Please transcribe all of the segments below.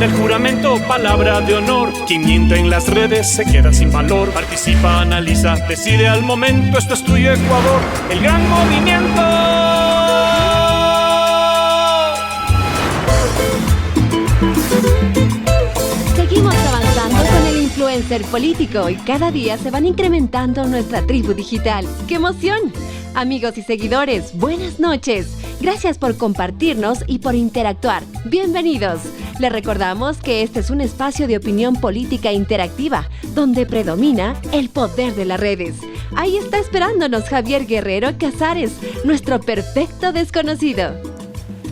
del juramento, palabra de honor. Quien miente en las redes se queda sin valor. Participa, analiza, decide al momento. Esto es tuyo, Ecuador, el gran movimiento. Seguimos avanzando con el influencer político y cada día se van incrementando nuestra tribu digital. ¡Qué emoción! Amigos y seguidores, buenas noches. Gracias por compartirnos y por interactuar. Bienvenidos. Les recordamos que este es un espacio de opinión política interactiva, donde predomina el poder de las redes. Ahí está esperándonos Javier Guerrero Casares, nuestro perfecto desconocido.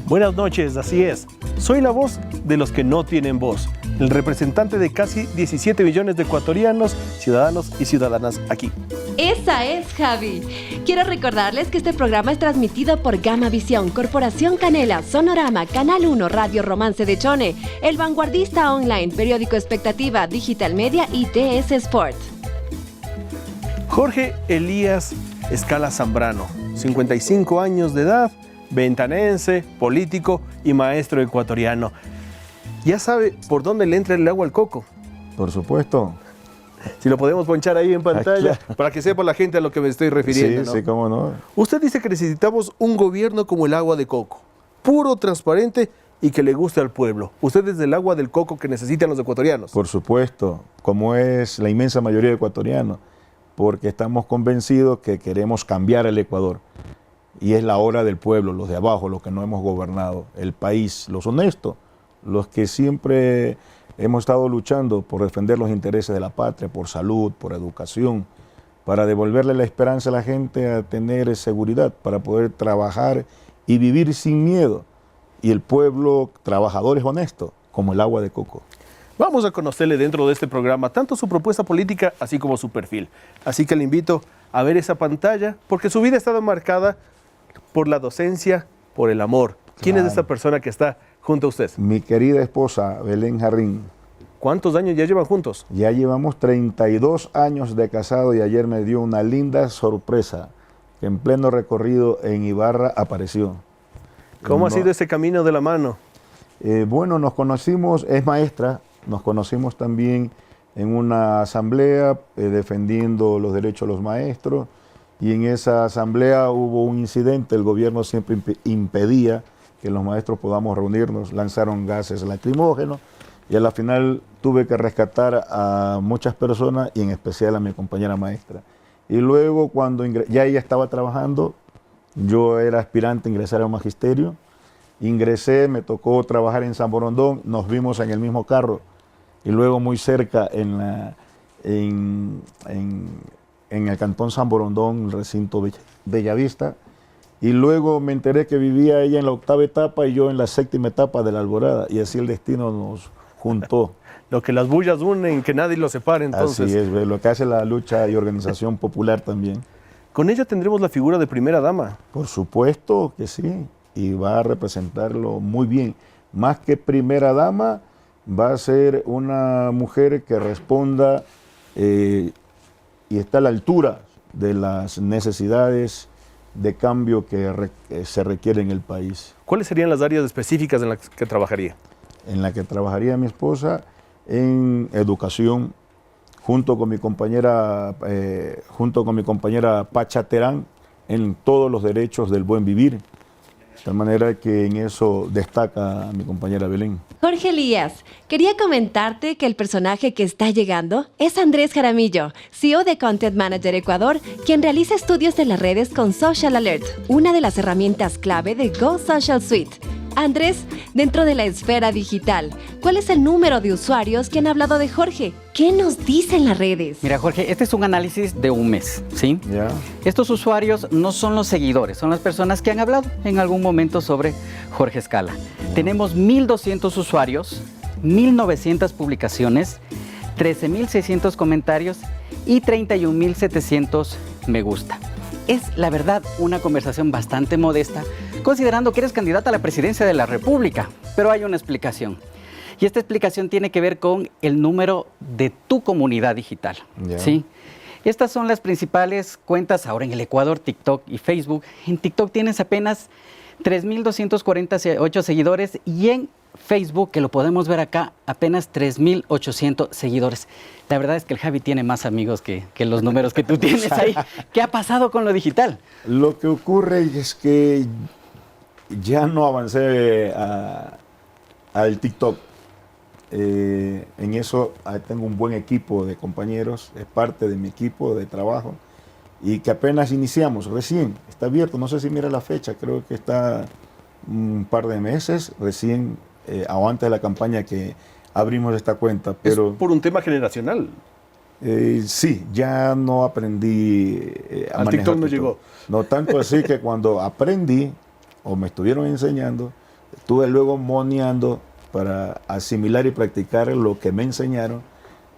Buenas noches, así es. Soy la voz de los que no tienen voz, el representante de casi 17 millones de ecuatorianos, ciudadanos y ciudadanas aquí. Esa es Javi. Quiero recordarles que este programa es transmitido por Gama Visión, Corporación Canela, Sonorama, Canal 1, Radio Romance de Chone, El Vanguardista Online, Periódico Expectativa, Digital Media y TS Sport. Jorge Elías Escala Zambrano, 55 años de edad, ventanense, político y maestro ecuatoriano. ¿Ya sabe por dónde le entra el agua al coco? Por supuesto. Si lo podemos ponchar ahí en pantalla, claro, para que sepa la gente a lo que me estoy refiriendo. Sí, ¿no? sí, cómo no. Usted dice que necesitamos un gobierno como el agua de coco, puro, transparente y que le guste al pueblo. ¿Usted es del agua del coco que necesitan los ecuatorianos? Por supuesto, como es la inmensa mayoría de ecuatorianos, porque estamos convencidos que queremos cambiar el Ecuador. Y es la hora del pueblo, los de abajo, los que no hemos gobernado, el país, los honestos, los que siempre hemos estado luchando por defender los intereses de la patria, por salud, por educación, para devolverle la esperanza a la gente a tener seguridad, para poder trabajar y vivir sin miedo. Y el pueblo trabajador es honesto, como el agua de coco. Vamos a conocerle dentro de este programa tanto su propuesta política así como su perfil. Así que le invito a ver esa pantalla porque su vida ha estado marcada por la docencia, por el amor. ¿Quién es esta persona que está junto a usted? Mi querida esposa, Belén Jarrín. ¿Cuántos años ya llevan juntos? Ya llevamos 32 años de casado y ayer me dio una linda sorpresa que en pleno recorrido en Ibarra apareció. ¿Cómo ha sido ese camino de la mano? Bueno, nos conocimos, es maestra, nos conocimos también en una asamblea defendiendo los derechos de los maestros y en esa asamblea hubo un incidente, el gobierno siempre impedía que los maestros podamos reunirnos, lanzaron gases lacrimógenos y a la final tuve que rescatar a muchas personas y en especial a mi compañera maestra. Y luego cuando ya ella estaba trabajando, yo era aspirante a ingresar al magisterio, ingresé, me tocó trabajar en San Borondón, nos vimos en el mismo carro y luego muy cerca en el cantón San Borondón, el recinto Bellavista, y luego me enteré que vivía ella en la 8ª etapa y yo en la 7ª etapa de la Alborada, y así el destino nos juntó. Lo que las bullas unen, que nadie los separe, entonces. Así es, lo que hace la lucha y organización popular también. Con ella tendremos la figura de primera dama. Por supuesto que sí, y va a representarlo muy bien. Más que primera dama, va a ser una mujer que responda y está a la altura de las necesidades de cambio que se requiere en el país. ¿Cuáles serían las áreas específicas en las que trabajaría? En la que trabajaría mi esposa, en educación, junto con mi compañera Pacha Terán, en todos los derechos del buen vivir. De tal manera que en eso destaca mi compañera Belén. Jorge Elías, quería comentarte que el personaje que está llegando es Andrés Jaramillo, CEO de Content Manager Ecuador, quien realiza estudios de las redes con Social Alert, una de las herramientas clave de Go Social Suite. Andrés, dentro de la esfera digital, ¿cuál es el número de usuarios que han hablado de Jorge? ¿Qué nos dicen las redes? Mira, Jorge, este es un análisis de un mes, ¿sí? ¿Ya? Estos usuarios no son los seguidores, son las personas que han hablado en algún momento sobre Jorge Escala. Tenemos 1.200 usuarios, 1.900 publicaciones, 13.600 comentarios y 31.700 me gusta. Es, la verdad, una conversación bastante modesta, considerando que eres candidata a la presidencia de la República, pero hay una explicación. Y esta explicación tiene que ver con el número de tu comunidad digital, ¿sí? Estas son las principales cuentas ahora en el Ecuador, TikTok y Facebook. En TikTok tienes apenas 3.248 seguidores y en Facebook, que lo podemos ver acá, apenas 3,800 seguidores. La verdad es que el Javi tiene más amigos que los números que tú tienes ahí. ¿Qué ha pasado con lo digital? Lo que ocurre es que ya no avancé al TikTok. En eso tengo un buen equipo de compañeros, es parte de mi equipo de trabajo y que apenas iniciamos, recién está abierto, no sé si mira la fecha, creo que está un par de meses recién, o antes de la campaña que abrimos esta cuenta. Pero es por un tema generacional. Sí, ya no aprendí a Al manejar TikTok no llegó. No tanto así que cuando aprendí o me estuvieron enseñando, estuve luego moneando para asimilar y practicar lo que me enseñaron.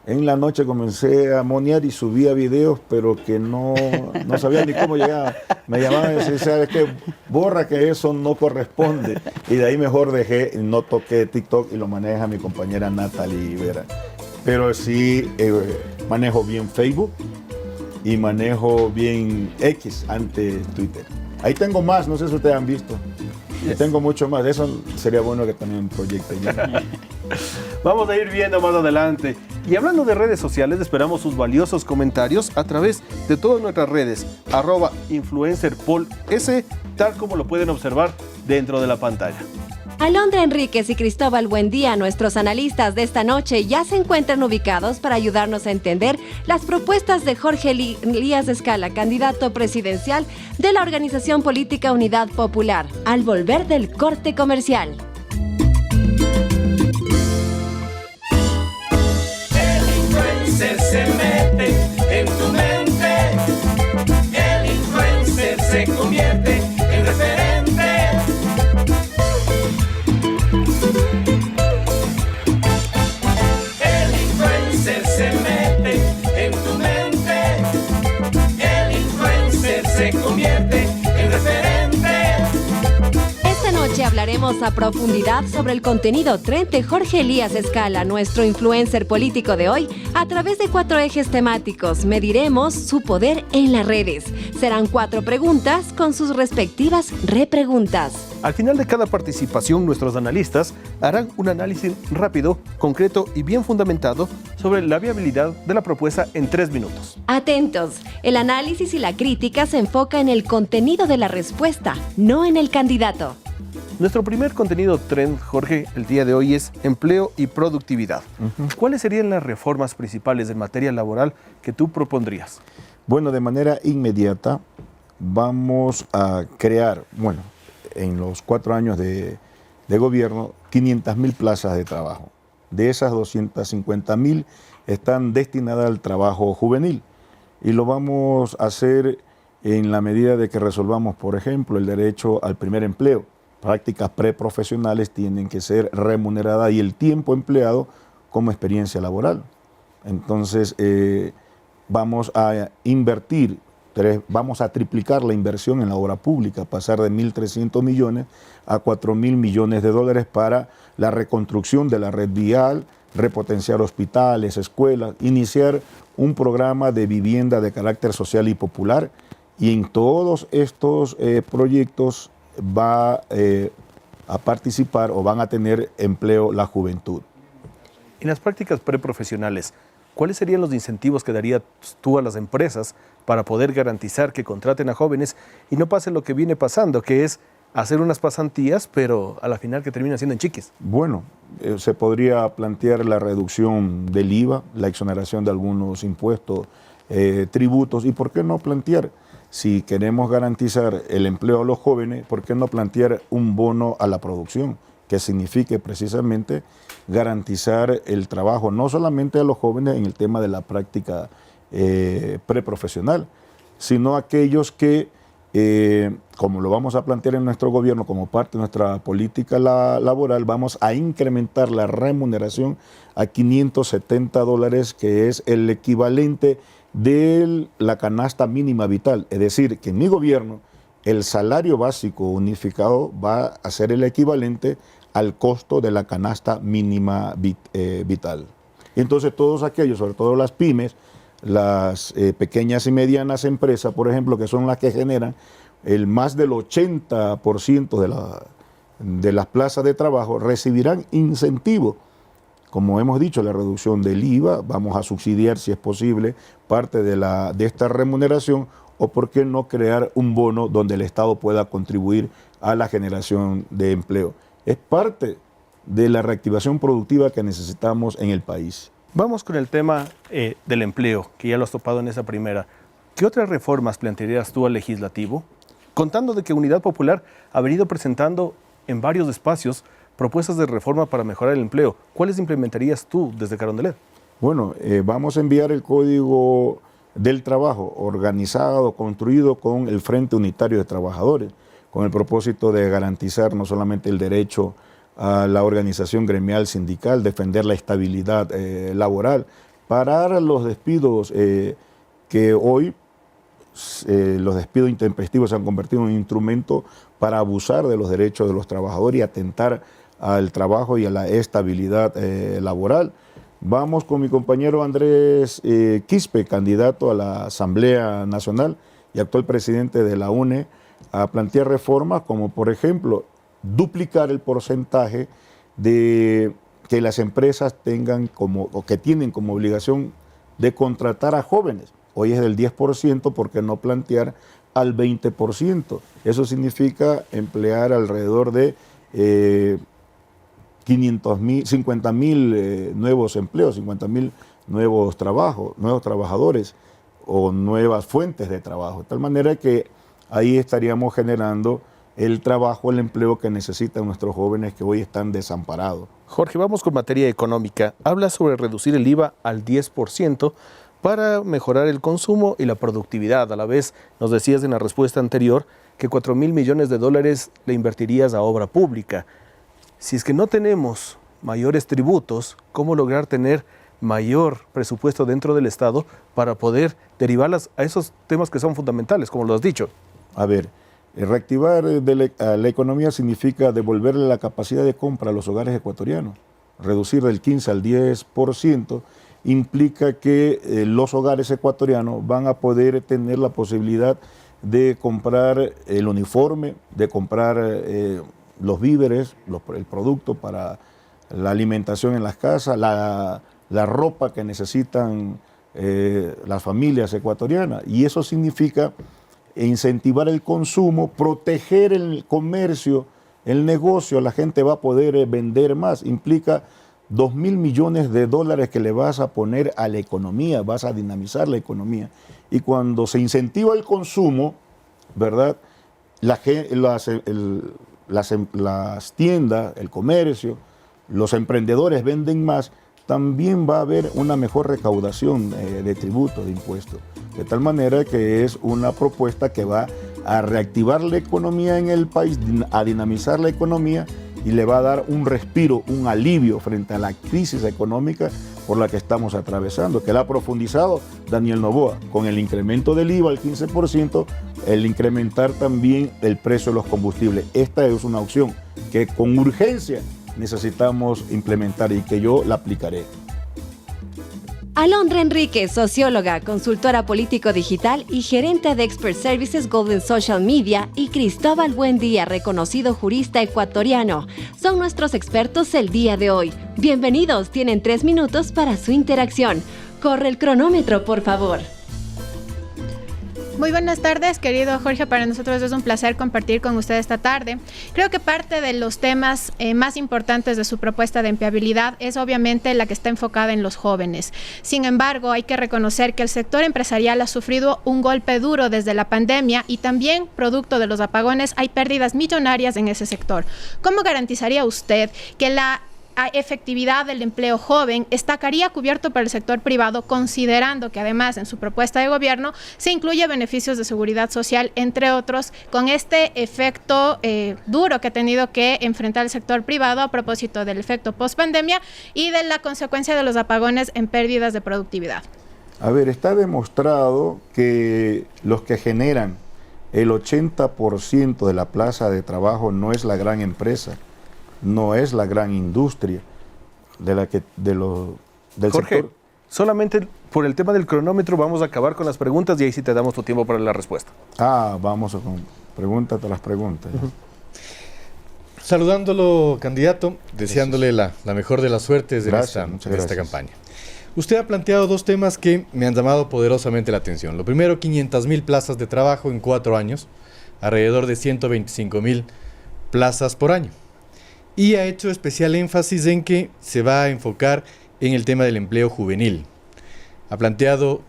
En la noche comencé a monear y subía videos, pero que no sabía ni cómo llegaba. Me llamaban y decían, ¿sabes qué? Borra que eso no corresponde. Y de ahí mejor dejé, no toqué TikTok y lo maneja mi compañera Natalie Vera. Pero sí manejo bien Facebook y manejo bien X ante Twitter. Ahí tengo más, no sé si ustedes han visto. Y tengo mucho más, eso sería bueno que también proyecten. Vamos a ir viendo más adelante. Y hablando de redes sociales, esperamos sus valiosos comentarios a través de todas nuestras redes, @influencerpols, tal como lo pueden observar dentro de la pantalla. Alondra Enríquez y Cristóbal Buendía, nuestros analistas de esta noche, ya se encuentran ubicados para ayudarnos a entender las propuestas de Jorge Elías Escala, candidato presidencial de la organización política Unidad Popular, al volver del corte comercial. El influencer se mete en tu mente. El influencer se convierte en referente. El influencer se mete en tu mente. El influencer se convierte en referente. Esta noche hablaremos a profundidad sobre el contenido trend de Jorge Elías Escala, nuestro influencer político de hoy, a través de 4 ejes temáticos. Mediremos su poder en las redes. Serán 4 preguntas con sus respectivas repreguntas. Al final de cada participación, nuestros analistas harán un análisis rápido, concreto y bien fundamentado sobre la viabilidad de la propuesta en 3 minutos. Atentos, el análisis y la crítica se enfoca en el contenido de la respuesta, no en el candidato. Nuestro primer contenido trend, Jorge, el día de hoy es empleo y productividad. ¿Cuáles serían las reformas principales en materia laboral que tú propondrías? Bueno, de manera inmediata vamos a crear, en los 4 años de gobierno, 500,000 plazas de trabajo. De esas 250,000 están destinadas al trabajo juvenil y lo vamos a hacer en la medida de que resolvamos, por ejemplo, el derecho al primer empleo. Prácticas preprofesionales tienen que ser remuneradas y el tiempo empleado como experiencia laboral. Entonces, vamos a invertir, vamos a triplicar la inversión en la obra pública, pasar de 1.300 millones a 4.000 millones de dólares para la reconstrucción de la red vial, repotenciar hospitales, escuelas, iniciar un programa de vivienda de carácter social y popular. Y en todos estos proyectos va a participar o van a tener empleo la juventud. En las prácticas preprofesionales, ¿cuáles serían los incentivos que darías tú a las empresas para poder garantizar que contraten a jóvenes y no pase lo que viene pasando, que es hacer unas pasantías, pero a la final que termina siendo en chiquis? Bueno, se podría plantear la reducción del IVA, la exoneración de algunos impuestos, tributos, y ¿por qué no plantear? Si queremos garantizar el empleo a los jóvenes, ¿por qué no plantear un bono a la producción? Que signifique precisamente garantizar el trabajo, no solamente a los jóvenes en el tema de la práctica preprofesional, sino a aquellos que, como lo vamos a plantear en nuestro gobierno como parte de nuestra política laboral, vamos a incrementar la remuneración a $570, que es el equivalente de la canasta mínima vital. Es decir, que en mi gobierno el salario básico unificado va a ser el equivalente al costo de la canasta mínima vital. Entonces todos aquellos, sobre todo las pymes, las pequeñas y medianas empresas, por ejemplo, que son las que generan el más del 80% de las plazas de trabajo recibirán incentivos. Como hemos dicho, la reducción del IVA, vamos a subsidiar, si es posible, parte de esta remuneración, o por qué no crear un bono donde el Estado pueda contribuir a la generación de empleo. Es parte de la reactivación productiva que necesitamos en el país. Vamos con el tema del empleo, que ya lo has topado en esa primera. ¿Qué otras reformas plantearías tú al legislativo? Contando de que Unidad Popular ha venido presentando en varios espacios propuestas de reforma para mejorar el empleo. ¿Cuáles implementarías tú desde Carondelet? Bueno, vamos a enviar el Código del Trabajo organizado, construido con el Frente Unitario de Trabajadores, con el propósito de garantizar no solamente el derecho a la organización gremial sindical, defender la estabilidad laboral, parar los despidos que hoy los despidos intempestivos se han convertido en un instrumento para abusar de los derechos de los trabajadores y atentar al trabajo y a la estabilidad laboral. Vamos con mi compañero Andrés Quispe, candidato a la Asamblea Nacional y actual presidente de la UNE, a plantear reformas como, por ejemplo, duplicar el porcentaje de que las empresas tengan o que tienen como obligación de contratar a jóvenes. Hoy es del 10%, ¿por qué no plantear al 20%? Eso significa emplear alrededor de 50.000 nuevos empleos, 50.000 nuevos trabajadores o nuevas fuentes de trabajo. De tal manera que ahí estaríamos generando el trabajo, el empleo que necesitan nuestros jóvenes que hoy están desamparados. Jorge, vamos con materia económica. Habla sobre reducir el IVA al 10% para mejorar el consumo y la productividad. A la vez, nos decías en la respuesta anterior que 4.000 millones de dólares le invertirías a obra pública. Si es que no tenemos mayores tributos, ¿cómo lograr tener mayor presupuesto dentro del Estado para poder derivarlas a esos temas que son fundamentales, como lo has dicho? A ver, reactivar la economía significa devolverle la capacidad de compra a los hogares ecuatorianos. Reducir del 15 al 10% implica que los hogares ecuatorianos van a poder tener la posibilidad de comprar el uniforme, de comprar los víveres, el producto para la alimentación en las casas, la ropa que necesitan las familias ecuatorianas. Y eso significa incentivar el consumo, proteger el comercio, el negocio, la gente va a poder vender más. Implica 2.000 millones de dólares que le vas a poner a la economía, vas a dinamizar la economía. Y cuando se incentiva el consumo, ¿verdad? Las tiendas, el comercio, los emprendedores venden más, también va a haber una mejor recaudación de tributos, de impuestos. De tal manera que es una propuesta que va a reactivar la economía en el país, a dinamizar la economía y le va a dar un respiro, un alivio frente a la crisis económica por la que estamos atravesando, que la ha profundizado Daniel Noboa, con el incremento del IVA al 15%, el incrementar también el precio de los combustibles. Esta es una opción que con urgencia necesitamos implementar y que yo la aplicaré. Alondra Enríquez, socióloga, consultora político digital y gerente de Expert Services Golden Social Media, y Cristóbal Buendía, reconocido jurista ecuatoriano, son nuestros expertos el día de hoy. Bienvenidos, tienen 3 minutos para su interacción. Corre el cronómetro, por favor. Muy buenas tardes, querido Jorge. Para nosotros es un placer compartir con usted esta tarde. Creo que parte de los temas más importantes de su propuesta de empleabilidad es obviamente la que está enfocada en los jóvenes. Sin embargo, hay que reconocer que el sector empresarial ha sufrido un golpe duro desde la pandemia y también, producto de los apagones, hay pérdidas millonarias en ese sector. ¿Cómo garantizaría usted que la efectividad del empleo joven estaría cubierto por el sector privado, considerando que además en su propuesta de gobierno se incluye beneficios de seguridad social, entre otros, con este efecto duro que ha tenido que enfrentar el sector privado a propósito del efecto post-pandemia y de la consecuencia de los apagones en pérdidas de productividad? A ver, está demostrado que los que generan el 80% de la plaza de trabajo no es la gran empresa, no es la gran industria del Jorge, sector. solamente por el tema del cronómetro vamos a acabar con las preguntas y ahí sí te damos tu tiempo para la respuesta. Vamos con pregúntate las preguntas. Saludándolo, candidato, deseándole la mejor de las suertes en esta campaña. Usted ha planteado dos temas que me han llamado poderosamente la atención. Lo primero, 500.000 plazas de trabajo en 4 años, alrededor de 125.000 plazas por año. Y ha hecho especial énfasis en que se va a enfocar en el tema del empleo juvenil. Ha planteado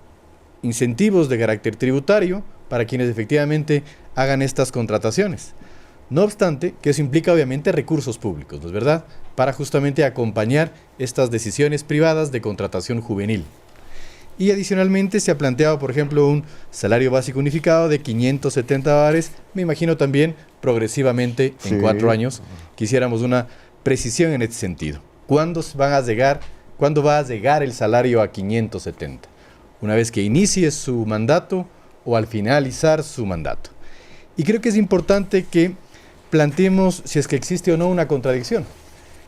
incentivos de carácter tributario para quienes efectivamente hagan estas contrataciones. No obstante, que eso implica obviamente recursos públicos, ¿no es verdad?, para justamente acompañar estas decisiones privadas de contratación juvenil. Y adicionalmente se ha planteado, por ejemplo, un salario básico unificado de $570, me imagino también progresivamente en 4 años. Quisiéramos una precisión en este sentido. ¿Cuándo va a llegar el salario a 570? ¿Una vez que inicie su mandato o al finalizar su mandato? Y creo que es importante que planteemos si es que existe o no una contradicción.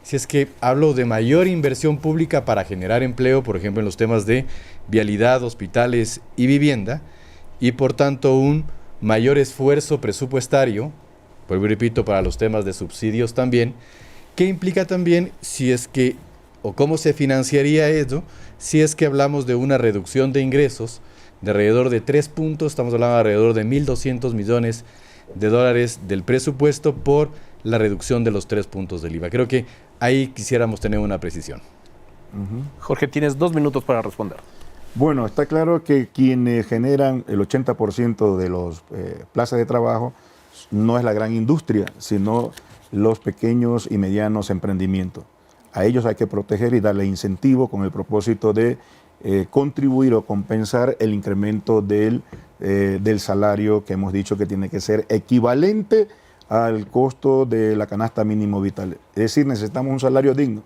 Si es que hablo de mayor inversión pública para generar empleo, por ejemplo, en los temas de vialidad, hospitales y vivienda, y por tanto un mayor esfuerzo presupuestario, vuelvo y repito, para los temas de subsidios también, que implica también si es que, o cómo se financiaría eso, si es que hablamos de una reducción de ingresos de alrededor de 3 puntos, estamos hablando de alrededor de $1.200 millones del presupuesto por la reducción de los 3 puntos del IVA. Creo que ahí quisiéramos tener una precisión. Jorge, tienes 2 minutos para responder. Bueno, está claro que quienes generan el 80% de los plazas de trabajo no es la gran industria, sino los pequeños y medianos emprendimientos. A ellos hay que proteger y darle incentivo con el propósito de contribuir o compensar el incremento del salario que hemos dicho que tiene que ser equivalente al costo de la canasta mínimo vital. Es decir, necesitamos un salario digno.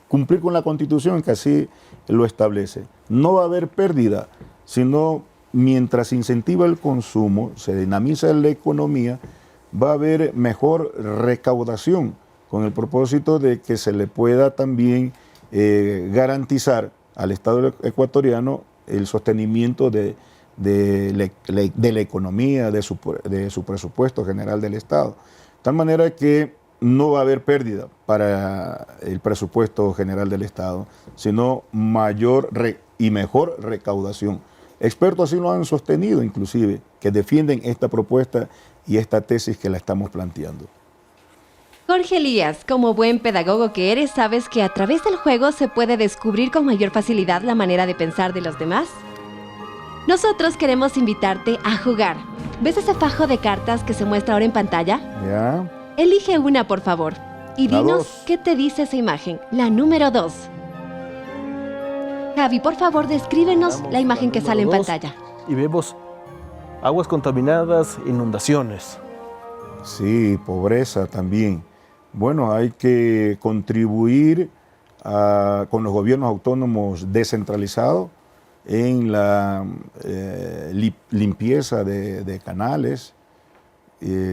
Cumplir con la Constitución que así lo establece. No va a haber pérdida, sino mientras se incentiva el consumo, se dinamiza la economía, va a haber mejor recaudación con el propósito de que se le pueda también garantizar al Estado ecuatoriano el sostenimiento de la economía, de su presupuesto general del Estado. De tal manera que no va a haber pérdida para el presupuesto general del Estado, sino mayor y mejor recaudación. Expertos así lo han sostenido, inclusive, que defienden esta propuesta y esta tesis que la estamos planteando. Jorge Elías, como buen pedagogo que eres, ¿sabes que a través del juego se puede descubrir con mayor facilidad la manera de pensar de los demás? Nosotros queremos invitarte a jugar. ¿Ves ese fajo de cartas que se muestra ahora en pantalla? Ya. Elige una, por favor. Y La dinos 2. qué te dice esa imagen. La número 2. Javi, por favor, descríbenos la imagen que sale en Número 2. pantalla. Y vemos aguas contaminadas, inundaciones. Sí, pobreza también. Bueno, hay que contribuir con los gobiernos autónomos descentralizados en la limpieza de canales,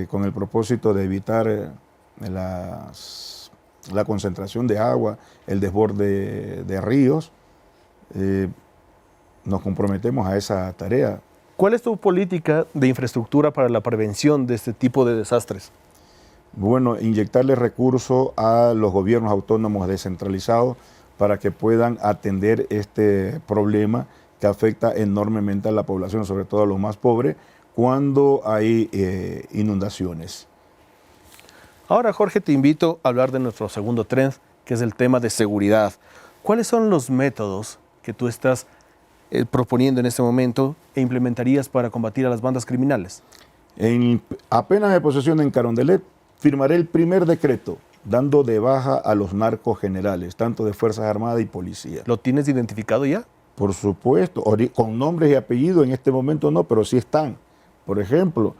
con el propósito de evitar la concentración de agua, el desborde de ríos. Nos comprometemos a esa tarea. ¿Cuál es tu política de infraestructura para la prevención de este tipo de desastres? Bueno, inyectarle recursos a los gobiernos autónomos descentralizados para que puedan atender este problema que afecta enormemente a la población, sobre todo a los más pobres, cuando hay inundaciones. Ahora, Jorge, te invito a hablar de nuestro segundo trend, que es el tema de seguridad. ¿Cuáles son los métodos que tú estás proponiendo en este momento e implementarías para combatir a las bandas criminales? Apenas me posesione en Carondelet, firmaré el primer decreto dando de baja a los narcos generales, tanto de Fuerzas Armadas y Policía. ¿Lo tienes identificado ya? Por supuesto, con nombres y apellidos en este momento no, pero sí están. Por ejemplo,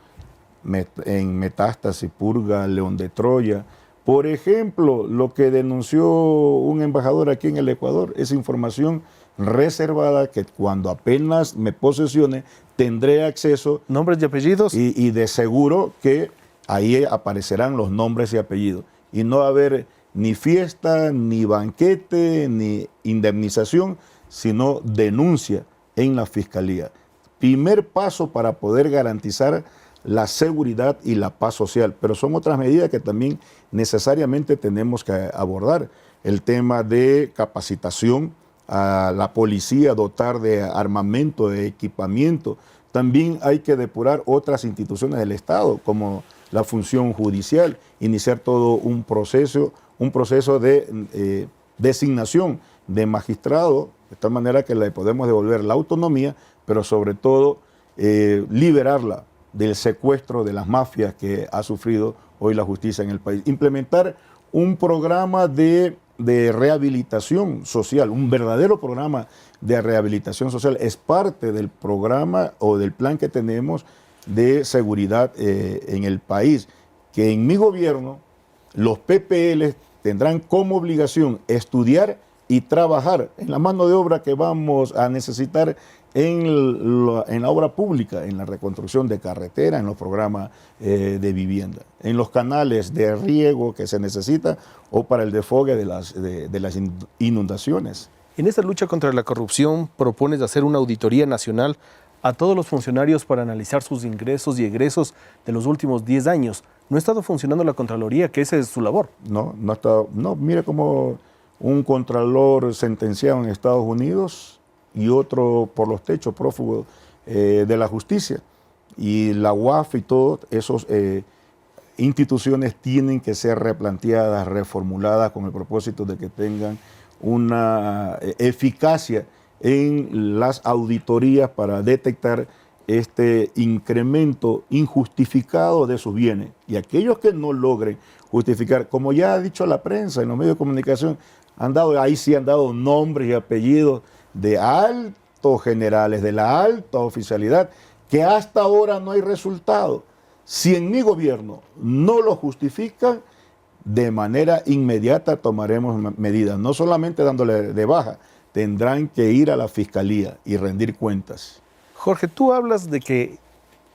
en Metástasis, Purga, León de Troya. Por ejemplo, lo que denunció un embajador aquí en el Ecuador, esa información reservada que cuando apenas me posesione tendré acceso. ¿Nombres y apellidos? Y de seguro que ahí aparecerán los nombres y apellidos. Y no va a haber ni fiesta, ni banquete, ni indemnización, sino denuncia en la Fiscalía. Primer paso para poder garantizar la seguridad y la paz social. Pero son otras medidas que también necesariamente tenemos que abordar. El tema de capacitación a la policía, dotar de armamento, de equipamiento. También hay que depurar otras instituciones del Estado, como la función judicial, iniciar todo un proceso de designación de magistrados, de tal manera que le podemos devolver la autonomía, pero sobre todo liberarla del secuestro de las mafias que ha sufrido hoy la justicia en el país. Implementar un programa de rehabilitación social, un verdadero programa de rehabilitación social, es parte del programa o del plan que tenemos de seguridad en el país, que en mi gobierno los PPL tendrán como obligación estudiar y trabajar en la mano de obra que vamos a necesitar en la obra pública, en la reconstrucción de carretera, en los programas de vivienda, en los canales de riego que se necesita o para el desfogue de las inundaciones. En esta lucha contra la corrupción propones hacer una auditoría nacional a todos los funcionarios para analizar sus ingresos y egresos de los últimos 10 años. ¿No ha estado funcionando la Contraloría, que esa es su labor? No, mire como un contralor sentenciado en Estados Unidos y otro por los techos, prófugo de la justicia. Y la UAF y todas esas instituciones tienen que ser replanteadas, reformuladas con el propósito de que tengan una eficacia en las auditorías para detectar este incremento injustificado de sus bienes. Y aquellos que no logren justificar, como ya ha dicho la prensa en los medios de comunicación, ahí sí han dado nombres y apellidos de altos generales, de la alta oficialidad, que hasta ahora no hay resultado. Si en mi gobierno no lo justifican, de manera inmediata tomaremos medidas, no solamente dándole de baja, tendrán que ir a la fiscalía y rendir cuentas. Jorge, tú hablas de que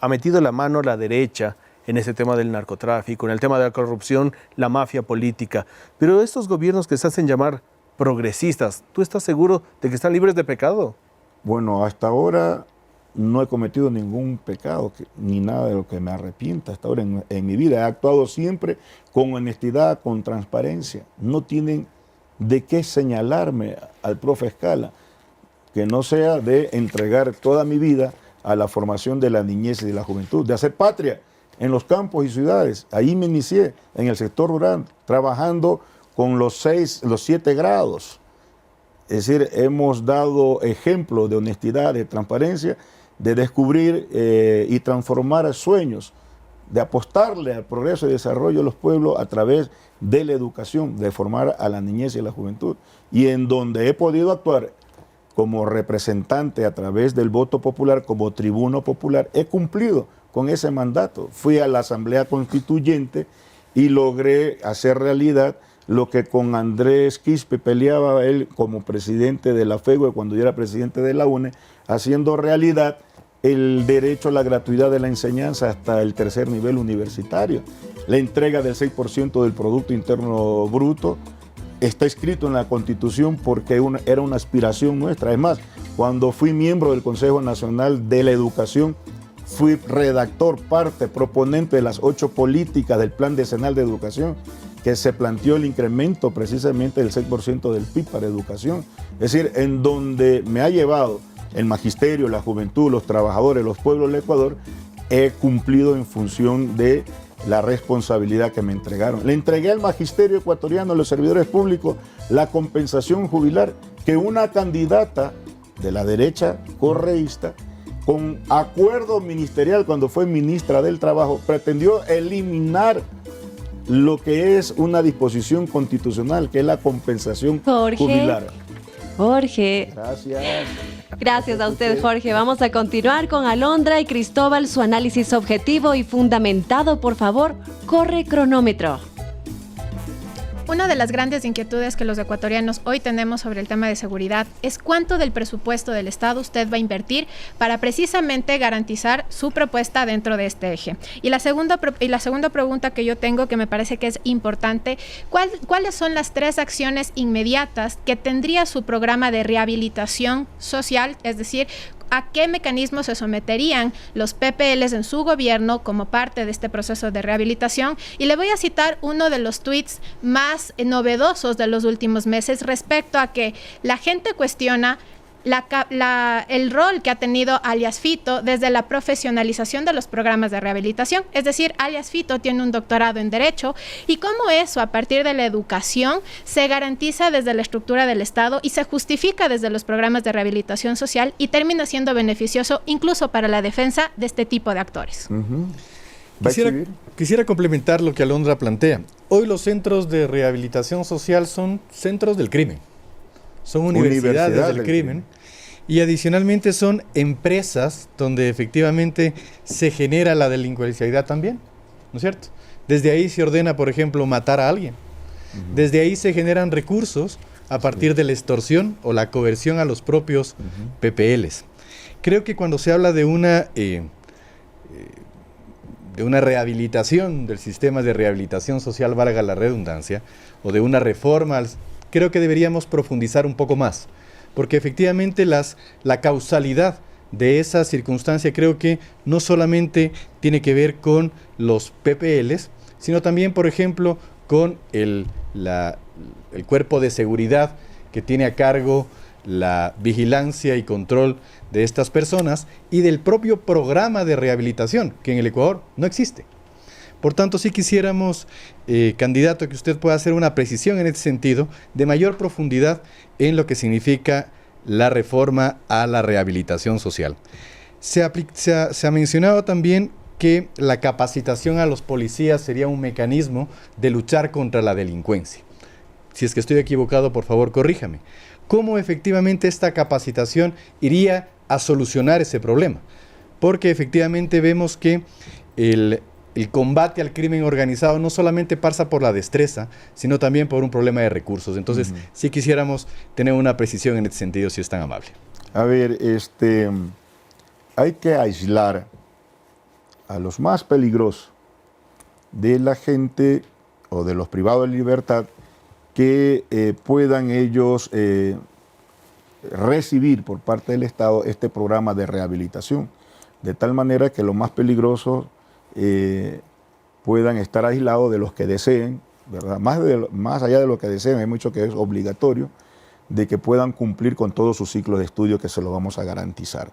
ha metido la mano la derecha en ese tema del narcotráfico, en el tema de la corrupción, la mafia política, pero estos gobiernos que se hacen llamar progresistas, ¿tú estás seguro de que están libres de pecado? Bueno, hasta ahora no he cometido ningún pecado, ni nada de lo que me arrepienta hasta ahora en mi vida. He actuado siempre con honestidad, con transparencia. No tienen de qué señalarme al profe Escala, que no sea de entregar toda mi vida a la formación de la niñez y de la juventud, de hacer patria en los campos y ciudades. Ahí me inicié, en el sector rural, trabajando con los 7 grados. Es decir, hemos dado ejemplo de honestidad, de transparencia, de descubrir y transformar sueños, de apostarle al progreso y desarrollo de los pueblos a través de la educación, de formar a la niñez y la juventud. Y en donde he podido actuar como representante a través del voto popular, como tribuno popular, he cumplido con ese mandato. Fui a la Asamblea Constituyente y logré hacer realidad lo que con Andrés Quispe peleaba él como presidente de la FEGUE cuando yo era presidente de la UNE, haciendo realidad el derecho a la gratuidad de la enseñanza hasta el 3er nivel universitario. La entrega del 6% del Producto Interno Bruto está escrito en la Constitución porque era una aspiración nuestra. Además, cuando fui miembro del Consejo Nacional de la Educación, fui redactor, proponente de las 8 políticas del Plan Decenal de Educación, que se planteó el incremento precisamente del 6% del PIB para educación. Es decir, en donde me ha llevado el magisterio, la juventud, los trabajadores, los pueblos del Ecuador, he cumplido en función de la responsabilidad que me entregaron. Le entregué al magisterio ecuatoriano, a los servidores públicos, la compensación jubilar que una candidata de la derecha correísta, con acuerdo ministerial cuando fue ministra del Trabajo, pretendió eliminar lo que es una disposición constitucional, que es la compensación jubilar. Jorge. Gracias. Gracias a usted, Jorge. Vamos a continuar con Alondra y Cristóbal, su análisis objetivo y fundamentado. Por favor, corre cronómetro. Una de las grandes inquietudes que los ecuatorianos hoy tenemos sobre el tema de seguridad es cuánto del presupuesto del Estado usted va a invertir para precisamente garantizar su propuesta dentro de este eje. Y la segunda pregunta que yo tengo, que me parece que es importante, ¿cuáles son las 3 acciones inmediatas que tendría su programa de rehabilitación social? Es decir, a qué mecanismos se someterían los PPLs en su gobierno como parte de este proceso de rehabilitación. Y le voy a citar uno de los tweets más novedosos de los últimos meses respecto a que la gente cuestiona el rol que ha tenido alias Fito desde la profesionalización de los programas de rehabilitación. Es decir, alias Fito tiene un doctorado en Derecho y cómo eso, a partir de la educación, se garantiza desde la estructura del Estado y se justifica desde los programas de rehabilitación social y termina siendo beneficioso incluso para la defensa de este tipo de actores. Quisiera complementar lo que Alondra plantea. Hoy los centros de rehabilitación social son centros del crimen. Son universidades del crimen. Y adicionalmente son empresas donde efectivamente se genera la delincuencialidad también, ¿no es cierto? Desde ahí se ordena, por ejemplo, matar a alguien. Desde ahí se generan recursos a partir de la extorsión o la coerción a los propios PPLs. Creo que cuando se habla de una rehabilitación del sistema de rehabilitación social, valga la redundancia, o de una reforma, creo que deberíamos profundizar un poco más. Porque efectivamente la causalidad de esa circunstancia creo que no solamente tiene que ver con los PPLs, sino también, por ejemplo, con el cuerpo de seguridad que tiene a cargo la vigilancia y control de estas personas y del propio programa de rehabilitación, que en el Ecuador no existe. Por tanto, sí quisiéramos, candidato, que usted pueda hacer una precisión en este sentido, de mayor profundidad en lo que significa la reforma a la rehabilitación social. Se ha mencionado también que la capacitación a los policías sería un mecanismo de luchar contra la delincuencia. Si es que estoy equivocado, por favor, corríjame. ¿Cómo efectivamente esta capacitación iría a solucionar ese problema? Porque efectivamente vemos que el combate al crimen organizado no solamente pasa por la destreza, sino también por un problema de recursos. Entonces, sí quisiéramos tener una precisión en este sentido, si es tan amable. A ver, hay que aislar a los más peligrosos de la gente o de los privados de libertad que puedan ellos recibir por parte del Estado este programa de rehabilitación, de tal manera que los más peligrosos puedan estar aislados de los que deseen, ¿verdad? Más allá de lo que deseen, hay mucho que es obligatorio, de que puedan cumplir con todo su ciclo de estudio, que se lo vamos a garantizar.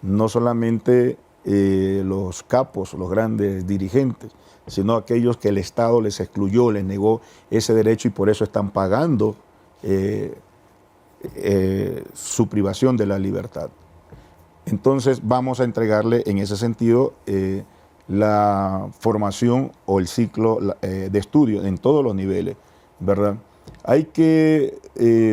No solamente los capos, los grandes dirigentes, sino aquellos que el Estado les excluyó, les negó ese derecho y por eso están pagando su privación de la libertad. Entonces vamos a entregarle en ese sentido la formación o el ciclo de estudio en todos los niveles, ¿verdad? Hay que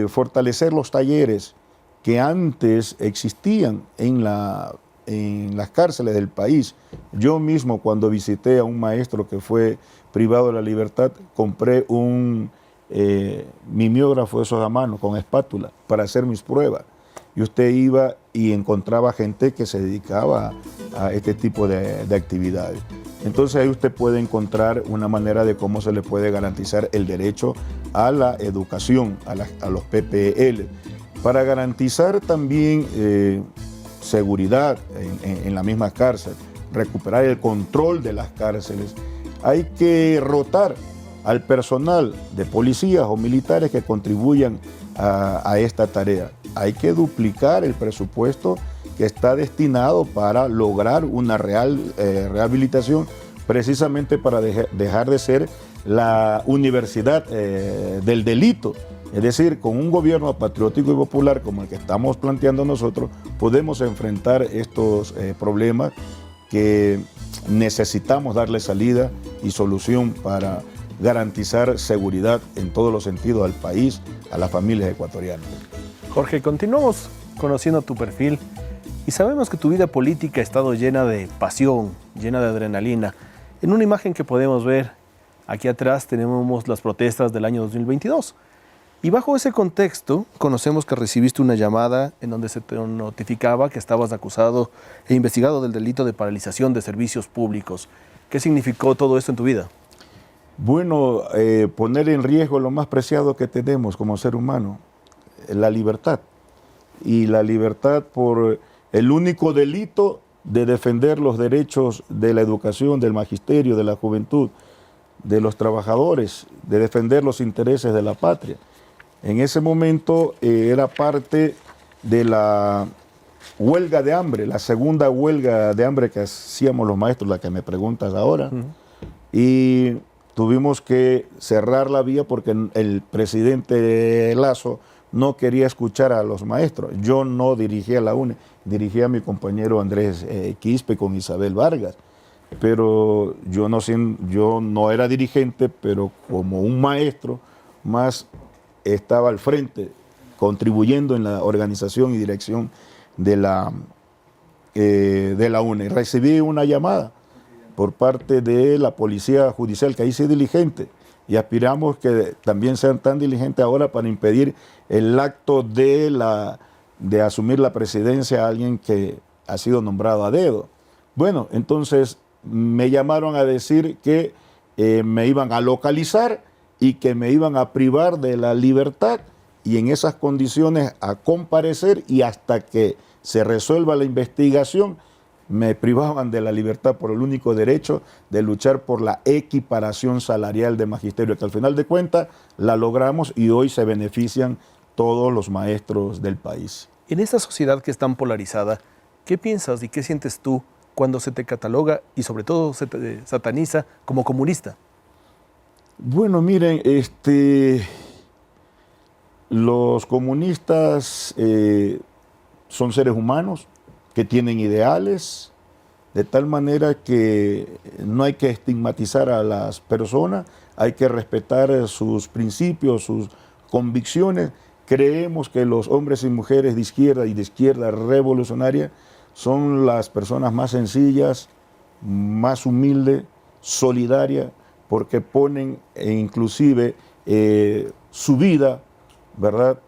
fortalecer los talleres que antes existían en las cárceles del país. Yo mismo, cuando visité a un maestro que fue privado de la libertad, compré un mimeógrafo de esos a mano con espátula para hacer mis pruebas. Y usted iba y encontraba gente que se dedicaba a este tipo de actividades. Entonces ahí usted puede encontrar una manera de cómo se le puede garantizar el derecho a la educación, a los PPL, para garantizar también seguridad en la misma cárcel, recuperar el control de las cárceles. Hay que rotar al personal de policías o militares que contribuyan a esta tarea. Hay que duplicar el presupuesto que está destinado para lograr una real rehabilitación, precisamente para dejar de ser la universidad del delito. Es decir, con un gobierno patriótico y popular como el que estamos planteando nosotros, podemos enfrentar estos problemas que necesitamos darle salida y solución para garantizar seguridad en todos los sentidos al país, a las familias ecuatorianas. Jorge, continuamos conociendo tu perfil y sabemos que tu vida política ha estado llena de pasión, llena de adrenalina. En una imagen que podemos ver aquí atrás tenemos las protestas del año 2022. Y bajo ese contexto conocemos que recibiste una llamada en donde se te notificaba que estabas acusado e investigado del delito de paralización de servicios públicos. ¿Qué significó todo esto en tu vida? Bueno, poner en riesgo lo más preciado que tenemos como ser humano, la libertad. Y la libertad por el único delito de defender los derechos de la educación, del magisterio, de la juventud, de los trabajadores, de defender los intereses de la patria. En ese momento era parte de la huelga de hambre, la segunda huelga de hambre que hacíamos los maestros, la que me preguntas ahora, y tuvimos que cerrar la vía porque el presidente Lasso no quería escuchar a los maestros. Yo no dirigía la UNE, dirigía a mi compañero Andrés Quispe con Isabel Vargas, pero yo no era dirigente, pero como un maestro más estaba al frente, contribuyendo en la organización y dirección de la UNE. Recibí una llamada por parte de la Policía Judicial, que ahí sí es diligente, y aspiramos que también sean tan diligentes ahora para impedir el acto de asumir la presidencia a alguien que ha sido nombrado a dedo. Bueno, entonces me llamaron a decir que me iban a localizar y que me iban a privar de la libertad, y en esas condiciones a comparecer, y hasta que se resuelva la investigación me privaban de la libertad por el único derecho de luchar por la equiparación salarial de magisterio, que al final de cuentas la logramos y hoy se benefician todos los maestros del país. En esta sociedad que es tan polarizada, ¿qué piensas y qué sientes tú cuando se te cataloga y sobre todo se te sataniza como comunista? Bueno, miren, los comunistas son seres humanos que tienen ideales, de tal manera que no hay que estigmatizar a las personas, hay que respetar sus principios, sus convicciones. Creemos que los hombres y mujeres de izquierda revolucionaria son las personas más sencillas, más humildes, solidarias, porque ponen inclusive su vida, ¿verdad?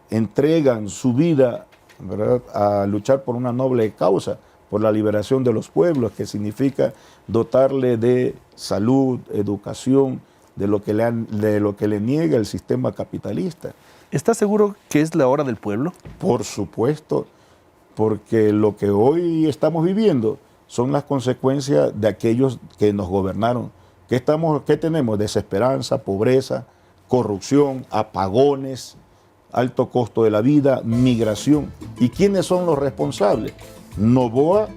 Entregan su vida, ¿verdad?, a luchar por una noble causa, por la liberación de los pueblos, que significa dotarle de salud, educación, de lo que le niega el sistema capitalista. ¿Estás seguro que es la hora del pueblo? Por supuesto, porque lo que hoy estamos viviendo son las consecuencias de aquellos que nos gobernaron. ¿Qué tenemos? Desesperanza, pobreza, corrupción, apagones, alto costo de la vida, migración. ¿Y quiénes son los responsables? Noboa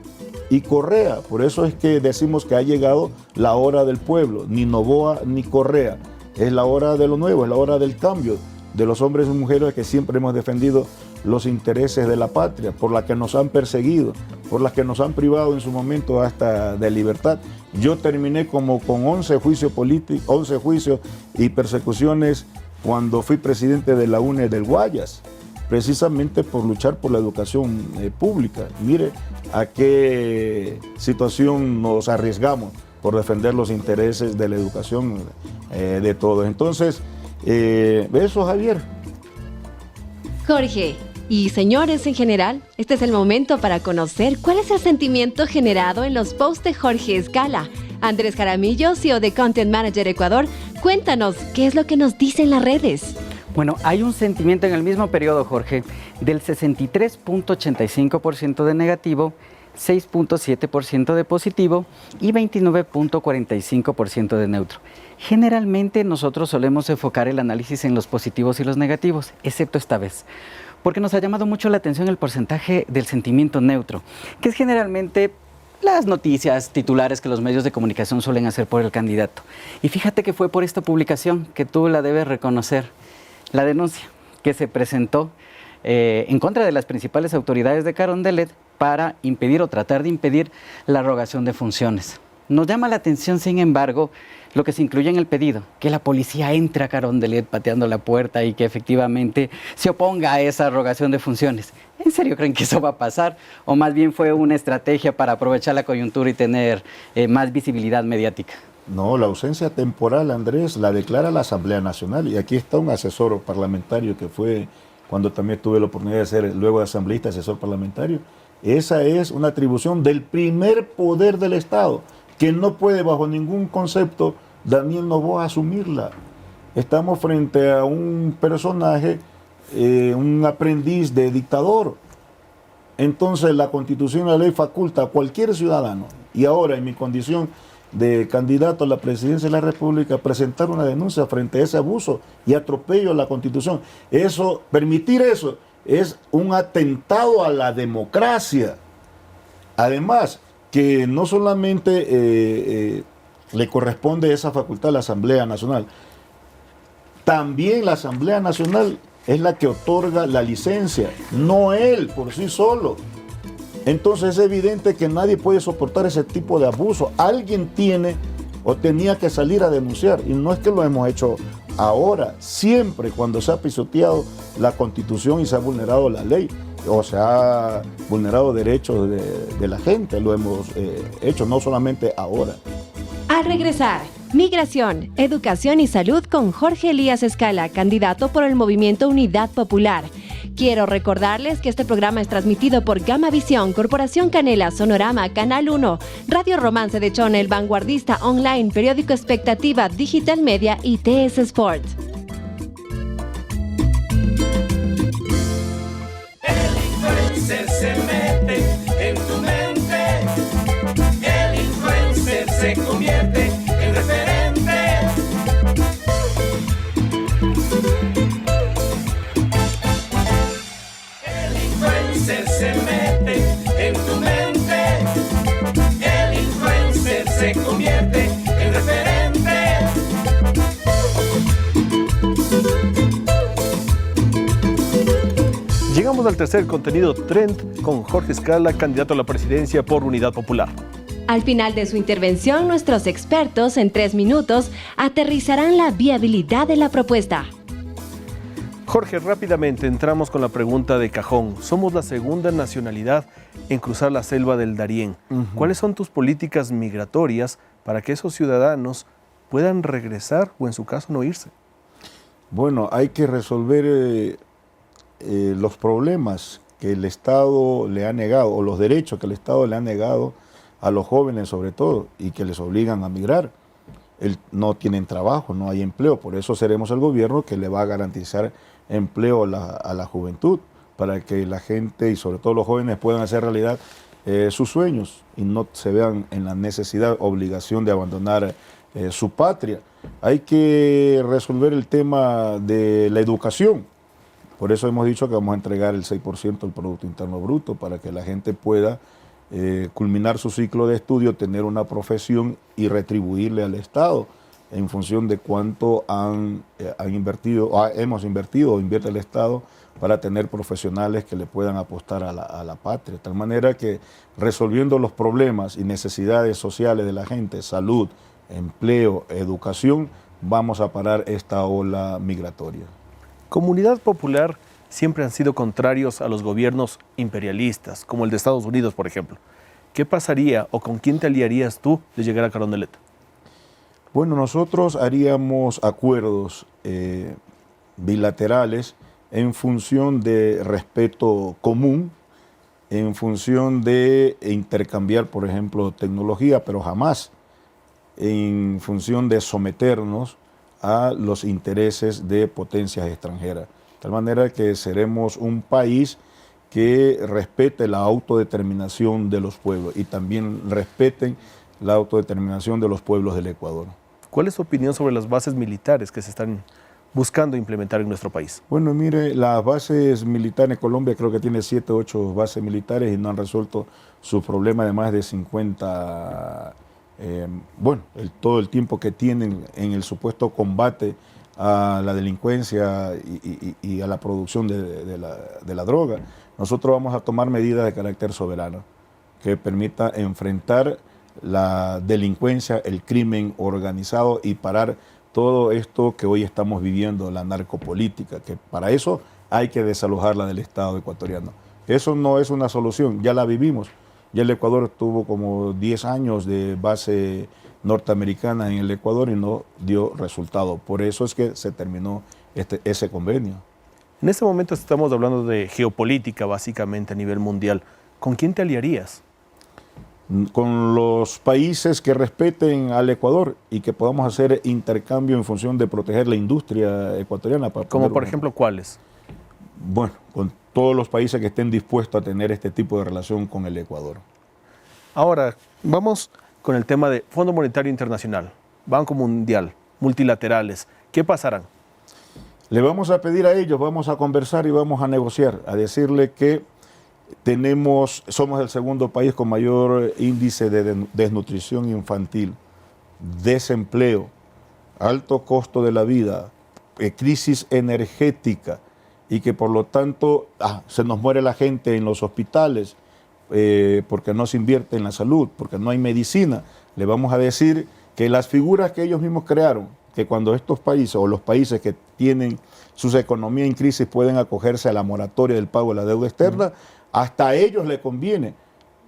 y Correa. Por eso es que decimos que ha llegado la hora del pueblo. Ni Noboa ni Correa. Es la hora de lo nuevo, es la hora del cambio, de los hombres y mujeres que siempre hemos defendido los intereses de la patria, por la que nos han perseguido, por las que nos han privado en su momento hasta de libertad. Yo terminé como con 11 juicios políticos, 11 juicios y persecuciones cuando fui presidente de la UNE del Guayas, precisamente por luchar por la educación pública. Mire a qué situación nos arriesgamos por defender los intereses de la educación de todos. Entonces, eso, Javier. Jorge, y señores en general, este es el momento para conocer cuál es el sentimiento generado en los posts de Jorge Escala. Andrés Jaramillo, CEO de Content Manager Ecuador, cuéntanos qué es lo que nos dicen las redes. Bueno, hay un sentimiento en el mismo periodo, Jorge, del 63.85% de negativo, 6.7% de positivo y 29.45% de neutro. Generalmente nosotros solemos enfocar el análisis en los positivos y los negativos, excepto esta vez, porque nos ha llamado mucho la atención el porcentaje del sentimiento neutro, que es generalmente las noticias titulares que los medios de comunicación suelen hacer por el candidato. Y fíjate que fue por esta publicación que tú la debes reconocer, la denuncia que se presentó en contra de las principales autoridades de Carondelet para impedir o tratar de impedir la rogación de funciones. Nos llama la atención, sin embargo, lo que se incluye en el pedido, que la policía entre a Carondelet pateando la puerta y que efectivamente se oponga a esa rogación de funciones. ¿En serio creen que eso va a pasar? ¿O más bien fue una estrategia para aprovechar la coyuntura y tener más visibilidad mediática? No, la ausencia temporal, Andrés, la declara la Asamblea Nacional. Y aquí está un asesor parlamentario que fue, cuando también tuve la oportunidad de ser luego de asambleísta, asesor parlamentario. Esa es una atribución del primer poder del Estado, que no puede bajo ningún concepto Daniel Noboa asumirla. Estamos frente a un personaje, un aprendiz de dictador. Entonces la Constitución y la ley faculta a cualquier ciudadano, y ahora en mi condición de candidato a la presidencia de la República, presentar una denuncia frente a ese abuso y atropello a la Constitución. Permitir eso es un atentado a la democracia. Además, que no solamente le corresponde esa facultad a la Asamblea Nacional, también la Asamblea Nacional es la que otorga la licencia, no él por sí solo. Entonces es evidente que nadie puede soportar ese tipo de abuso. Alguien tiene o tenía que salir a denunciar, y no es que lo hemos hecho ahora, siempre cuando se ha pisoteado la Constitución y se ha vulnerado la ley, o se ha vulnerado derechos de la gente, lo hemos hecho, no solamente ahora. Al regresar, migración, educación y salud con Jorge Elías Escala, candidato por el Movimiento Unidad Popular. Quiero recordarles que este programa es transmitido por Gama Visión, Corporación Canela, Sonorama, Canal 1, Radio Romance de Chone, El Vanguardista Online, Periódico Expectativa, Digital Media y TS Sport. Se mete en tu mente, el influencer se convierte en referente. El influencer se mete en tu mente, el influencer se convierte en referente. Llegamos al tercer contenido Trend con Jorge Escala, candidato a la presidencia por Unidad Popular. Al final de su intervención, nuestros expertos en 3 minutos aterrizarán la viabilidad de la propuesta. Jorge, rápidamente entramos con la pregunta de cajón. Somos la segunda nacionalidad en cruzar la selva del Darién. ¿Cuáles son tus políticas migratorias para que esos ciudadanos puedan regresar o en su caso no irse? Bueno, hay que resolver los problemas que el Estado le ha negado, o los derechos que el Estado le ha negado a los jóvenes sobre todo, y que les obligan a migrar. No tienen trabajo, no hay empleo, por eso seremos el gobierno que le va a garantizar empleo a la juventud, para que la gente y sobre todo los jóvenes puedan hacer realidad sus sueños y no se vean en la necesidad, obligación de abandonar su patria. Hay que resolver el tema de la educación. Por eso hemos dicho que vamos a entregar el 6% del Producto Interno Bruto para que la gente pueda culminar su ciclo de estudio, tener una profesión y retribuirle al Estado en función de cuánto hemos invertido o invierte el Estado para tener profesionales que le puedan apostar a la patria. De tal manera que resolviendo los problemas y necesidades sociales de la gente, salud, empleo, educación, vamos a parar esta ola migratoria. Comunidad Popular siempre han sido contrarios a los gobiernos imperialistas, como el de Estados Unidos, por ejemplo. ¿Qué pasaría o con quién te aliarías tú de llegar a Carondelet? Bueno, nosotros haríamos acuerdos bilaterales en función de respeto común, en función de intercambiar, por ejemplo, tecnología, pero jamás en función de someternos a los intereses de potencias extranjeras. De tal manera que seremos un país que respete la autodeterminación de los pueblos y también respeten la autodeterminación de los pueblos del Ecuador. ¿Cuál es tu opinión sobre las bases militares que se están buscando implementar en nuestro país? Bueno, mire, las bases militares en Colombia creo que tiene 7 o 8 bases militares y no han resuelto su problema de más de 50 todo el tiempo que tienen en el supuesto combate a la delincuencia y a la producción de la droga. Nosotros vamos a tomar medidas de carácter soberano que permita enfrentar la delincuencia, el crimen organizado y parar todo esto que hoy estamos viviendo, la narcopolítica, que para eso hay que desalojarla del Estado ecuatoriano. Eso no es una solución, ya la vivimos. Ya el Ecuador tuvo como 10 años de base norteamericana en el Ecuador y no dio resultado. Por eso es que se terminó ese convenio. En este momento estamos hablando de geopolítica básicamente a nivel mundial. ¿Con quién te aliarías? Con los países que respeten al Ecuador y que podamos hacer intercambio en función de proteger la industria ecuatoriana. Como por ejemplo, ¿cuáles? bueno, con todos los países que estén dispuestos a tener este tipo de relación con el Ecuador. Ahora, vamos con el tema de Fondo Monetario Internacional, Banco Mundial, multilaterales. ¿Qué pasarán? Le vamos a pedir a ellos, vamos a conversar y vamos a negociar, a decirle que somos el segundo país con mayor índice de desnutrición infantil, desempleo, alto costo de la vida, crisis energética, y que por lo tanto se nos muere la gente en los hospitales porque no se invierte en la salud, porque no hay medicina. Le vamos a decir que las figuras que ellos mismos crearon, que cuando estos países o los países que tienen sus economías en crisis pueden acogerse a la moratoria del pago de la deuda externa, hasta a ellos les conviene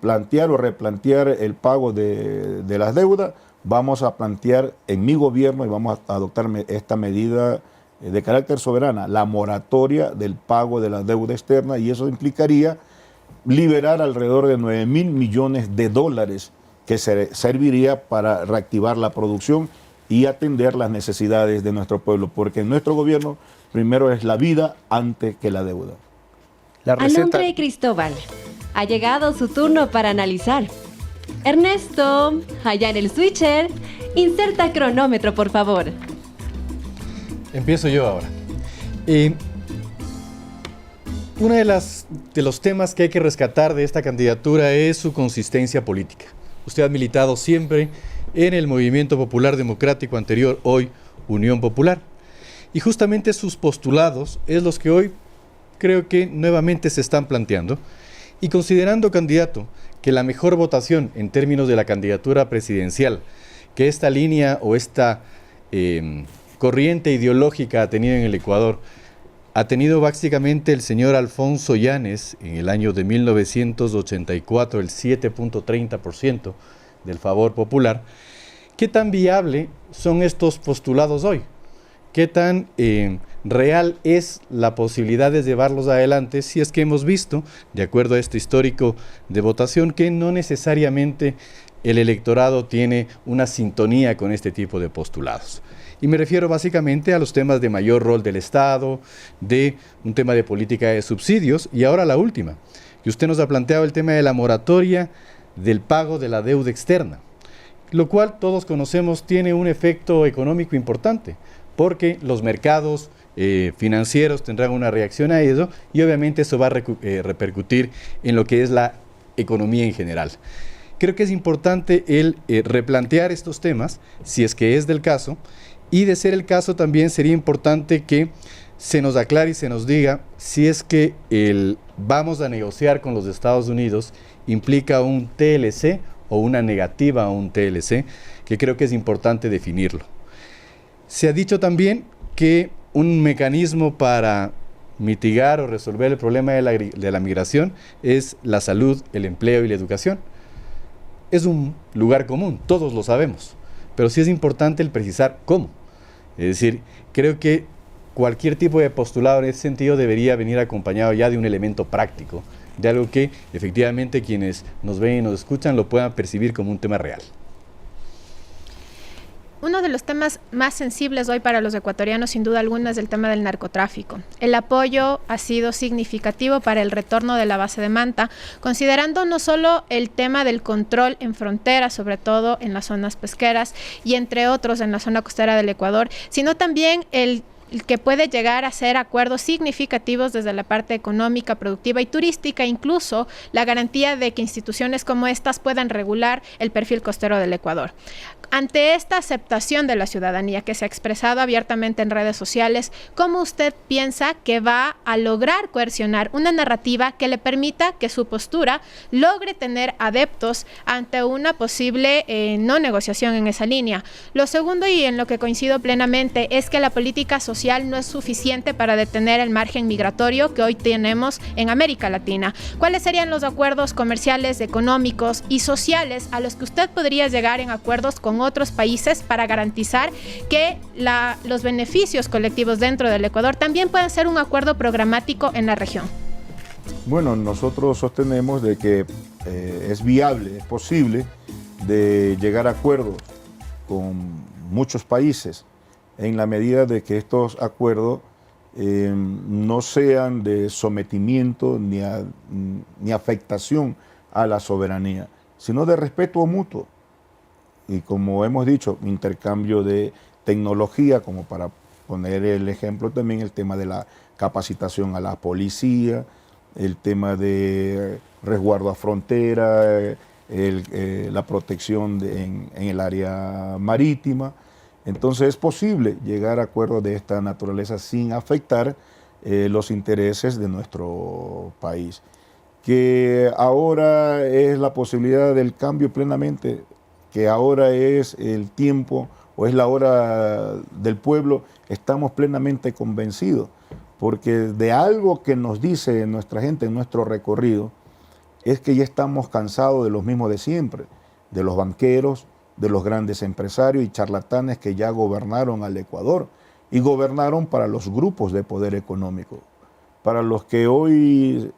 plantear o replantear el pago de las deudas. Vamos a plantear en mi gobierno, y vamos a adoptar esta medida de carácter soberana, la moratoria del pago de la deuda externa, y eso implicaría liberar alrededor de 9.000 millones de dólares que serviría para reactivar la producción y atender las necesidades de nuestro pueblo, porque en nuestro gobierno primero es la vida antes que la deuda. Alondra y Cristóbal, ha llegado su turno para analizar. Ernesto, allá en el switcher, inserta cronómetro, por favor. Empiezo yo ahora. Uno de los temas que hay que rescatar de esta candidatura es su consistencia política. Usted ha militado siempre en el Movimiento Popular Democrático anterior, hoy Unión Popular. Y justamente sus postulados es los que hoy creo que nuevamente se están planteando. Y considerando, candidato, que la mejor votación en términos de la candidatura presidencial que esta línea o esta corriente ideológica ha tenido en el Ecuador, ha tenido básicamente el señor Alfonso Yanes en el año de 1984, el 7.30% del favor popular. ¿Qué tan viable son estos postulados hoy? ¿Qué tan real es la posibilidad de llevarlos adelante si es que hemos visto, de acuerdo a este histórico de votación, que no necesariamente el electorado tiene una sintonía con este tipo de postulados? Y me refiero básicamente a los temas de mayor rol del Estado, de un tema de política de subsidios, y ahora la última, que usted nos ha planteado el tema de la moratoria del pago de la deuda externa, lo cual todos conocemos tiene un efecto económico importante, porque los mercados financieros tendrán una reacción a eso y obviamente eso va a repercutir en lo que es la economía en general. Creo que es importante el replantear estos temas, si es que es del caso, y de ser el caso también sería importante que se nos aclare y se nos diga si es que vamos a negociar con los Estados Unidos implica un TLC o una negativa a un TLC, que creo que es importante definirlo. Se ha dicho también que un mecanismo para mitigar o resolver el problema de la migración es la salud, el empleo y la educación. Es un lugar común, todos lo sabemos, pero sí es importante el precisar cómo. Es decir, creo que cualquier tipo de postulado en ese sentido debería venir acompañado ya de un elemento práctico, de algo que efectivamente quienes nos ven y nos escuchan lo puedan percibir como un tema real. Uno de los temas más sensibles hoy para los ecuatorianos, sin duda alguna, es el tema del narcotráfico. El apoyo ha sido significativo para el retorno de la base de Manta, considerando no solo el tema del control en fronteras, sobre todo en las zonas pesqueras y entre otros en la zona costera del Ecuador, sino también el que puede llegar a ser acuerdos significativos desde la parte económica, productiva y turística, incluso la garantía de que instituciones como estas puedan regular el perfil costero del Ecuador. Ante esta aceptación de la ciudadanía que se ha expresado abiertamente en redes sociales, ¿cómo usted piensa que va a lograr coercionar una narrativa que le permita que su postura logre tener adeptos ante una posible no negociación en esa línea? Lo segundo, y en lo que coincido plenamente, es que la política social no es suficiente para detener el margen migratorio que hoy tenemos en América Latina. ¿Cuáles serían los acuerdos comerciales, económicos y sociales a los que usted podría llegar en acuerdos con otros países para garantizar que los beneficios colectivos dentro del Ecuador también puedan ser un acuerdo programático en la región? Bueno, nosotros sostenemos de que es viable, es posible de llegar a acuerdos con muchos países en la medida de que estos acuerdos no sean de sometimiento ni afectación a la soberanía, sino de respeto mutuo. Y como hemos dicho, intercambio de tecnología, como para poner el ejemplo también el tema de la capacitación a la policía, el tema de resguardo a frontera, la protección en el área marítima. Entonces es posible llegar a acuerdos de esta naturaleza sin afectar los intereses de nuestro país. Que ahora es la posibilidad del cambio plenamente, que ahora es el tiempo o es la hora del pueblo, estamos plenamente convencidos, porque de algo que nos dice nuestra gente en nuestro recorrido es que ya estamos cansados de los mismos de siempre, de los banqueros, de los grandes empresarios y charlatanes que ya gobernaron al Ecuador y gobernaron para los grupos de poder económico, para los que hoy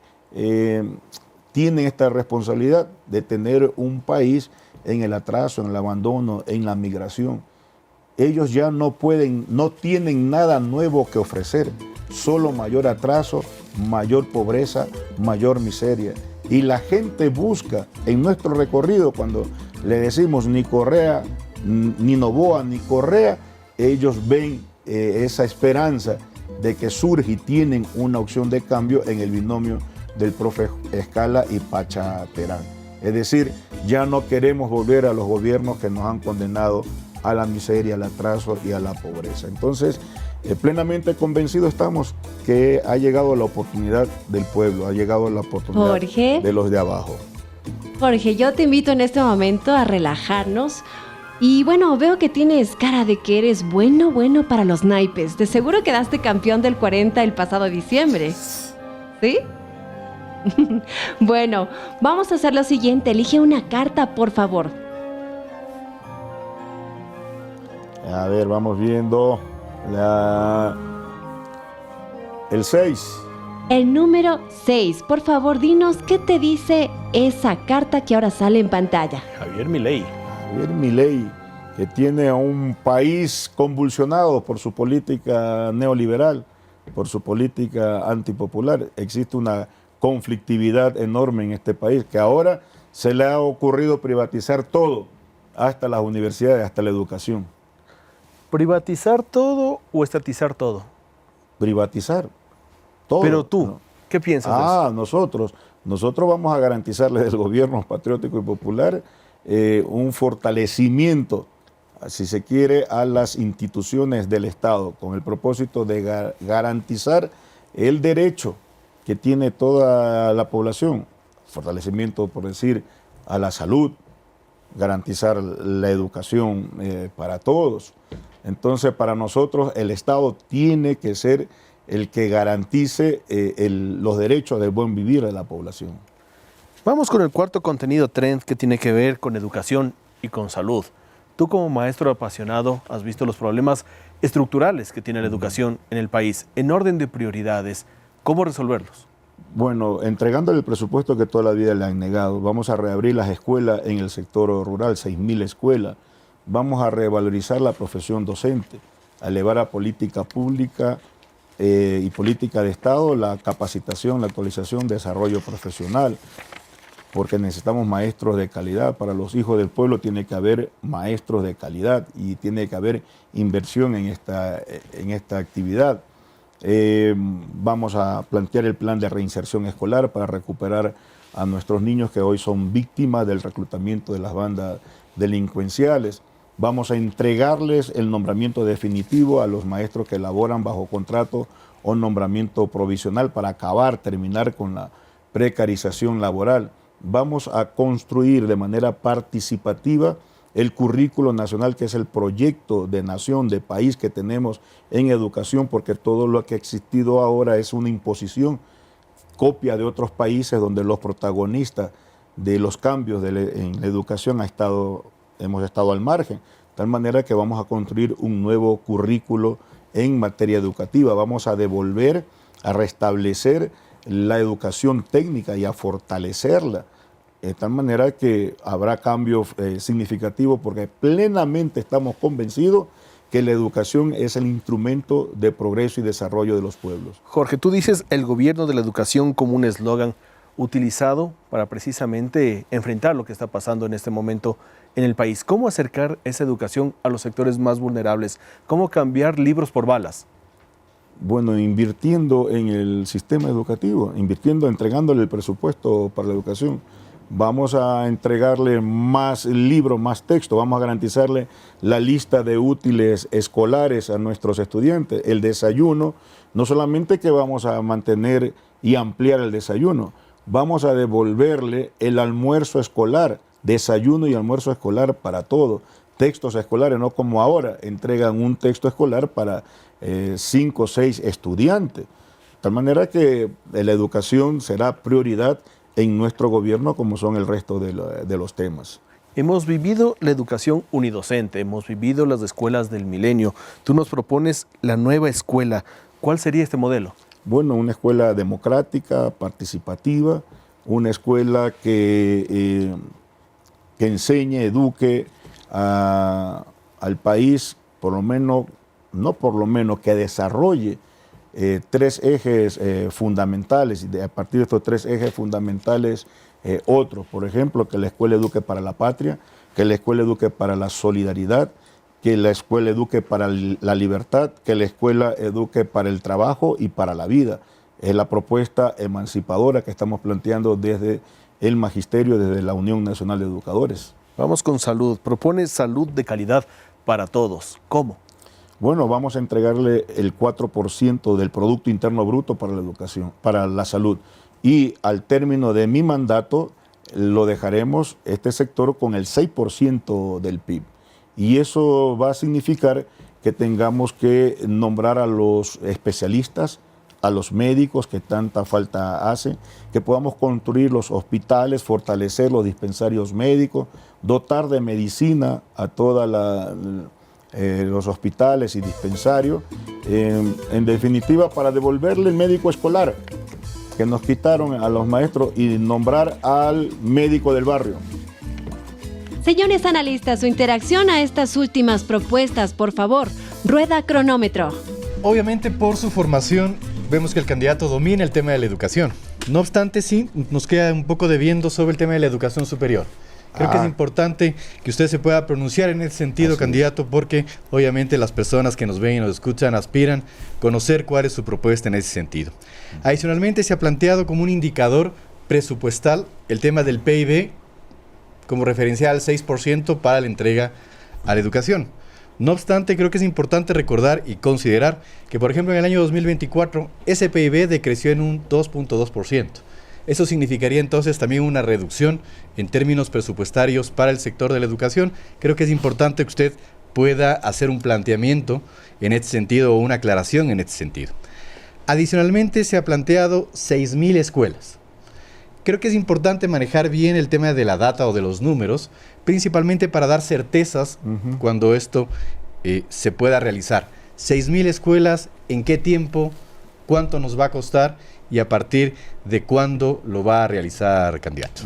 tienen esta responsabilidad de tener un país en el atraso, en el abandono, en la migración. Ellos ya no tienen nada nuevo que ofrecer, solo mayor atraso, mayor pobreza, mayor miseria. Y la gente busca en nuestro recorrido, cuando le decimos ni Correa, ni Noboa, ni Correa, ellos ven esa esperanza de que surge y tienen una opción de cambio en el binomio del profe Escala y Pacha Terán. Es decir, ya no queremos volver a los gobiernos que nos han condenado a la miseria, al atraso y a la pobreza. Entonces, plenamente convencidos estamos que ha llegado la oportunidad del pueblo, ha llegado la oportunidad Jorge, de los de abajo. Jorge, yo te invito en este momento a relajarnos. Y bueno, veo que tienes cara de que eres bueno para los naipes. De seguro quedaste campeón del 40 el pasado diciembre. ¿Sí? Bueno, vamos a hacer lo siguiente. Elige una carta, por favor. A ver, vamos viendo el 6. El número 6. Por favor, dinos qué te dice esa carta que ahora sale en pantalla. Javier Milei. Javier Milei, que tiene a un país convulsionado por su política neoliberal, por su política antipopular. Existe una conflictividad enorme en este país, que ahora se le ha ocurrido privatizar todo, hasta las universidades, hasta la educación. ¿Privatizar todo o estatizar todo? Privatizar todo. Pero tú, ¿no? ¿Qué piensas de eso? Nosotros vamos a garantizarle del gobierno patriótico y popular un fortalecimiento, si se quiere, a las instituciones del Estado, con el propósito de garantizar el derecho que tiene toda la población, fortalecimiento, por decir, a la salud, garantizar la educación para todos. Entonces, para nosotros, el Estado tiene que ser el que garantice los derechos del buen vivir de la población. Vamos con el cuarto contenido trend, que tiene que ver con educación y con salud. Tú, como maestro apasionado, has visto los problemas estructurales que tiene la educación en el país. En orden de prioridades, ¿cómo resolverlos? Bueno, entregándole el presupuesto que toda la vida le han negado, vamos a reabrir las escuelas en el sector rural, 6.000 escuelas. Vamos a revalorizar la profesión docente, a elevar a política pública y política de Estado la capacitación, la actualización, desarrollo profesional, porque necesitamos maestros de calidad. Para los hijos del pueblo tiene que haber maestros de calidad y tiene que haber inversión en esta actividad. Vamos a plantear el plan de reinserción escolar para recuperar a nuestros niños que hoy son víctimas del reclutamiento de las bandas delincuenciales. Vamos a entregarles el nombramiento definitivo a los maestros que laboran bajo contrato o nombramiento provisional para terminar con la precarización laboral. Vamos a construir de manera participativa el currículo nacional, que es el proyecto de nación, de país que tenemos en educación, porque todo lo que ha existido ahora es una imposición, copia de otros países donde los protagonistas de los cambios en la educación hemos estado al margen. De tal manera que vamos a construir un nuevo currículo en materia educativa. Vamos a devolver, a restablecer la educación técnica y a fortalecerla. De tal manera que habrá cambios significativos, porque plenamente estamos convencidos que la educación es el instrumento de progreso y desarrollo de los pueblos. Jorge, tú dices el gobierno de la educación como un eslogan utilizado para precisamente enfrentar lo que está pasando en este momento en el país. ¿Cómo acercar esa educación a los sectores más vulnerables? ¿Cómo cambiar libros por balas? Bueno, invirtiendo en el sistema educativo, entregándole el presupuesto para la educación. Vamos a entregarle más libros, más texto, vamos a garantizarle la lista de útiles escolares a nuestros estudiantes. El desayuno, no solamente que vamos a mantener y ampliar el desayuno, vamos a devolverle el almuerzo escolar, desayuno y almuerzo escolar para todo. Textos escolares, no como ahora, entregan un texto escolar para 5 o 6 estudiantes. De tal manera que la educación será prioridad en nuestro gobierno como son el resto de los temas. Hemos vivido la educación unidocente, hemos vivido las escuelas del milenio. Tú nos propones la nueva escuela. ¿Cuál sería este modelo? Bueno, una escuela democrática, participativa, una escuela que enseñe, eduque al país, que desarrolle 3 ejes fundamentales, y a partir de estos 3 ejes fundamentales otros. Por ejemplo, que la escuela eduque para la patria, que la escuela eduque para la solidaridad, que la escuela eduque para la libertad, que la escuela eduque para el trabajo y para la vida. Es la propuesta emancipadora que estamos planteando desde el magisterio, desde la Unión Nacional de Educadores. Vamos con salud. Propone salud de calidad para todos. ¿Cómo? Bueno, vamos a entregarle el 4% del Producto Interno Bruto para la educación, para la salud. Y al término de mi mandato, lo dejaremos este sector con el 6% del PIB. Y eso va a significar que tengamos que nombrar a los especialistas, a los médicos que tanta falta hace, que podamos construir los hospitales, fortalecer los dispensarios médicos, dotar de medicina a todos los hospitales y dispensarios, en definitiva para devolverle el médico escolar que nos quitaron a los maestros y nombrar al médico del barrio. Señores analistas, su interacción a estas últimas propuestas, por favor, rueda cronómetro. Obviamente por su formación vemos que el candidato domina el tema de la educación. No obstante, sí, nos queda un poco debiendo sobre el tema de la educación superior. Creo que es importante que usted se pueda pronunciar en ese sentido, candidato, porque obviamente las personas que nos ven y nos escuchan aspiran a conocer cuál es su propuesta en ese sentido. Adicionalmente, se ha planteado como un indicador presupuestal el tema del PIB como referencial al 6% para la entrega a la educación. No obstante, creo que es importante recordar y considerar que, por ejemplo, en el año 2024, ese PIB decreció en un 2.2%. Eso significaría entonces también una reducción en términos presupuestarios para el sector de la educación. Creo que es importante que usted pueda hacer un planteamiento en este sentido o una aclaración en este sentido. Adicionalmente, se ha planteado 6.000 escuelas. Creo que es importante manejar bien el tema de la data o de los números, principalmente para dar certezas cuando esto se pueda realizar. 6.000 escuelas, ¿en qué tiempo? ¿Cuánto nos va a costar? Y a partir de cuándo lo va a realizar, candidato.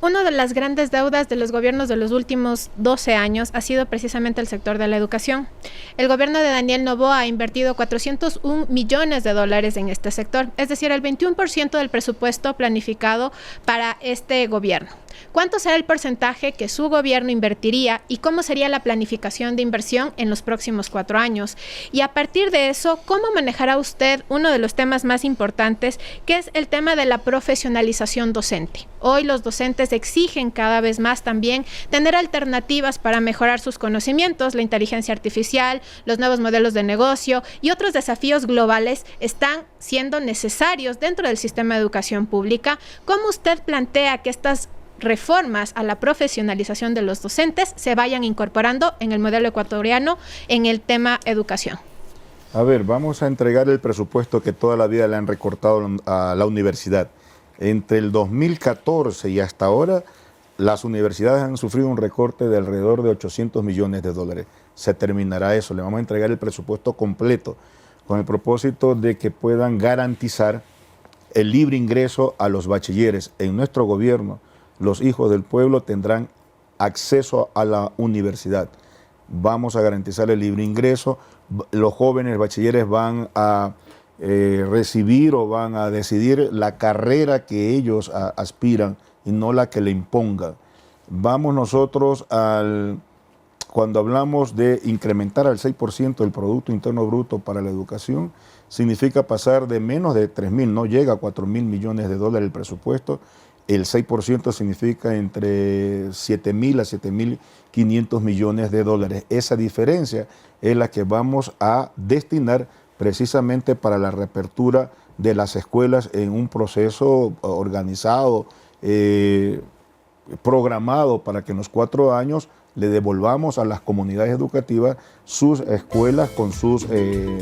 Una de las grandes deudas de los gobiernos de los últimos 12 años ha sido precisamente el sector de la educación. El gobierno de Daniel Noboa ha invertido $401 millones en este sector, es decir, el 21% del presupuesto planificado para este gobierno. ¿Cuánto será el porcentaje que su gobierno invertiría y cómo sería la planificación de inversión en los próximos 4 años? Y a partir de eso, ¿cómo manejará usted uno de los temas más importantes, que es el tema de la profesionalización docente? Hoy los docentes exigen cada vez más también tener alternativas para mejorar sus conocimientos. La inteligencia artificial, los nuevos modelos de negocio y otros desafíos globales están siendo necesarios dentro del sistema de educación pública. ¿Cómo usted plantea que estas reformas a la profesionalización de los docentes se vayan incorporando en el modelo ecuatoriano en el tema educación? A ver, vamos a entregar el presupuesto que toda la vida le han recortado a la universidad. Entre el 2014 y hasta ahora, las universidades han sufrido un recorte de alrededor de $800 millones. Se terminará eso, le vamos a entregar el presupuesto completo con el propósito de que puedan garantizar el libre ingreso a los bachilleres. En nuestro gobierno, los hijos del pueblo tendrán acceso a la universidad. vamos a garantizar el libre ingreso, los jóvenes bachilleres van a recibir o van a decidir la carrera que ellos aspiran y no la que le impongan. Vamos nosotros cuando hablamos de incrementar al 6% del Producto Interno Bruto para la educación, significa pasar de menos de 3.000, no llega a 4.000 millones de dólares el presupuesto. El 6% significa entre 7.000 a 7.500 millones de dólares. Esa diferencia es la que vamos a destinar precisamente para la reapertura de las escuelas en un proceso organizado, programado para que en los 4 años le devolvamos a las comunidades educativas sus escuelas con sus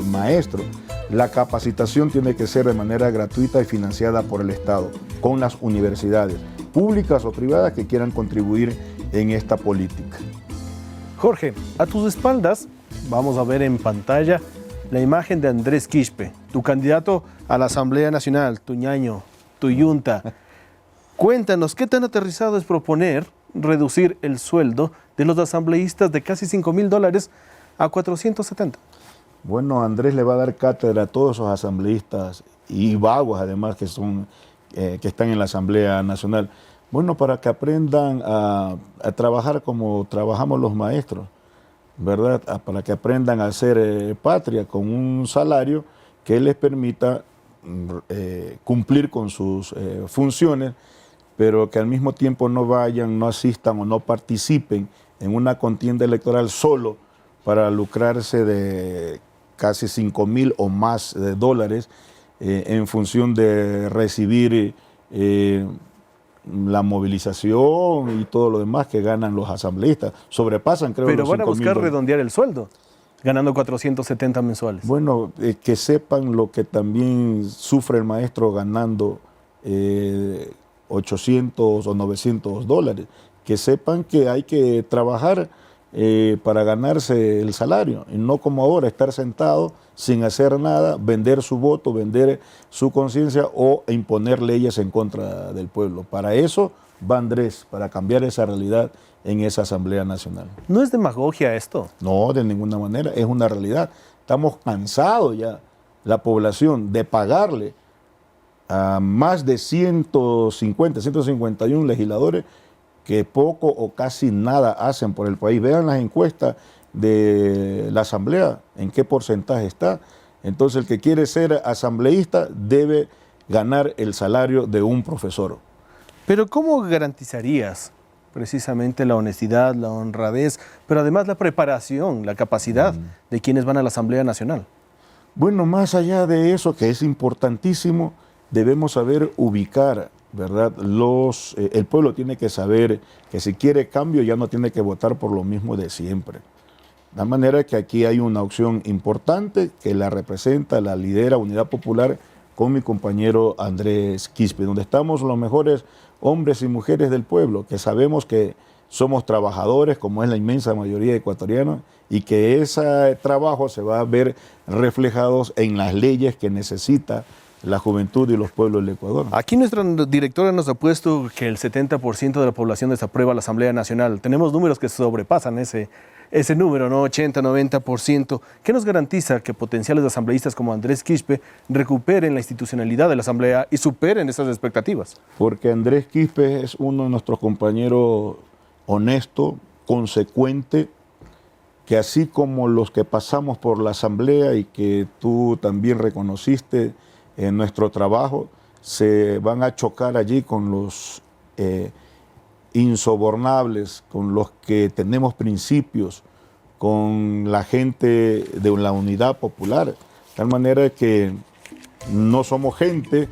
maestros. La capacitación tiene que ser de manera gratuita y financiada por el Estado, con las universidades públicas o privadas que quieran contribuir en esta política. Jorge, a tus espaldas vamos a ver en pantalla la imagen de Andrés Quispe, tu candidato a la Asamblea Nacional, tu ñaño, tu yunta. Cuéntanos, ¿qué tan aterrizado es proponer reducir el sueldo de los asambleístas de casi $5.000 a 470? Bueno, Andrés le va a dar cátedra a todos esos asambleístas y vagos además que están en la Asamblea Nacional. Bueno, para que aprendan a trabajar como trabajamos los maestros, ¿verdad? Para que aprendan a hacer patria con un salario que les permita cumplir con sus funciones, pero que al mismo tiempo no vayan, no asistan o no participen en una contienda electoral solo para lucrarse de casi 5.000 o más de dólares en función de recibir la movilización y todo lo demás que ganan los asambleístas. Sobrepasan, creo, pero los van a buscar $5.000. redondear el sueldo, ganando 470 mensuales. Bueno, que sepan lo que también sufre el maestro ganando 800 o 900 dólares, que sepan que hay que trabajar para ganarse el salario, y no como ahora estar sentado sin hacer nada, vender su voto, vender su conciencia o imponer leyes en contra del pueblo. Para eso va Andrés, para cambiar esa realidad en esa Asamblea Nacional. ¿No es demagogia esto? No, de ninguna manera, es una realidad. Estamos cansados ya, la población, de pagarle a más de 151 legisladores que poco o casi nada hacen por el país. Vean las encuestas de la Asamblea, en qué porcentaje está. Entonces, el que quiere ser asambleísta debe ganar el salario de un profesor. Pero ¿cómo garantizarías precisamente la honestidad, la honradez, pero además la preparación, la capacidad de quienes van a la Asamblea Nacional? Bueno, más allá de eso, que es importantísimo, debemos saber ubicar, ¿verdad? El pueblo tiene que saber que si quiere cambio ya no tiene que votar por lo mismo de siempre. De manera que aquí hay una opción importante que la representa, la lidera Unidad Popular con mi compañero Andrés Quispe, donde estamos los mejores hombres y mujeres del pueblo, que sabemos que somos trabajadores, como es la inmensa mayoría de ecuatorianos, y que ese trabajo se va a ver reflejados en las leyes que necesita la juventud y los pueblos del Ecuador. Aquí nuestra directora nos ha puesto que el 70% de la población desaprueba la Asamblea Nacional. Tenemos números que sobrepasan ese número, ¿no? 80, 90%. ¿Qué nos garantiza que potenciales asambleístas como Andrés Quispe recuperen la institucionalidad de la Asamblea y superen esas expectativas? Porque Andrés Quispe es uno de nuestros compañeros honesto, consecuente, que así como los que pasamos por la Asamblea y que tú también reconociste en nuestro trabajo, se van a chocar allí con los insobornables, con los que tenemos principios, con la gente de la Unidad Popular. De tal manera que no somos gente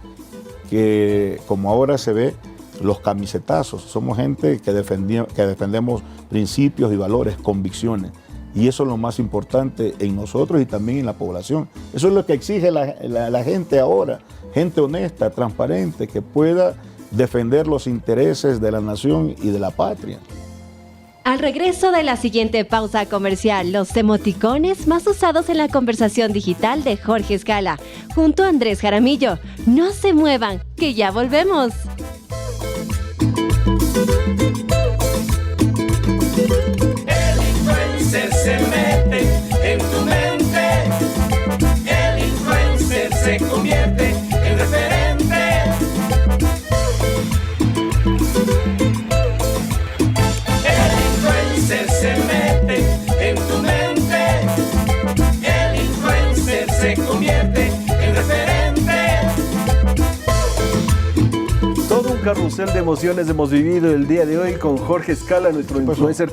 que, como ahora se ve, los camisetazos. Somos gente que defendemos principios y valores, convicciones. Y eso es lo más importante en nosotros y también en la población. Eso es lo que exige la gente ahora, gente honesta, transparente, que pueda defender los intereses de la nación y de la patria. Al regreso de la siguiente pausa comercial, los emoticones más usados en la conversación digital de Jorge Escala, junto a Andrés Jaramillo. No se muevan, que ya volvemos. El influencer se se convierte en referente. Todo un carrusel de emociones hemos vivido el día de hoy con Jorge Escala, nuestro influencer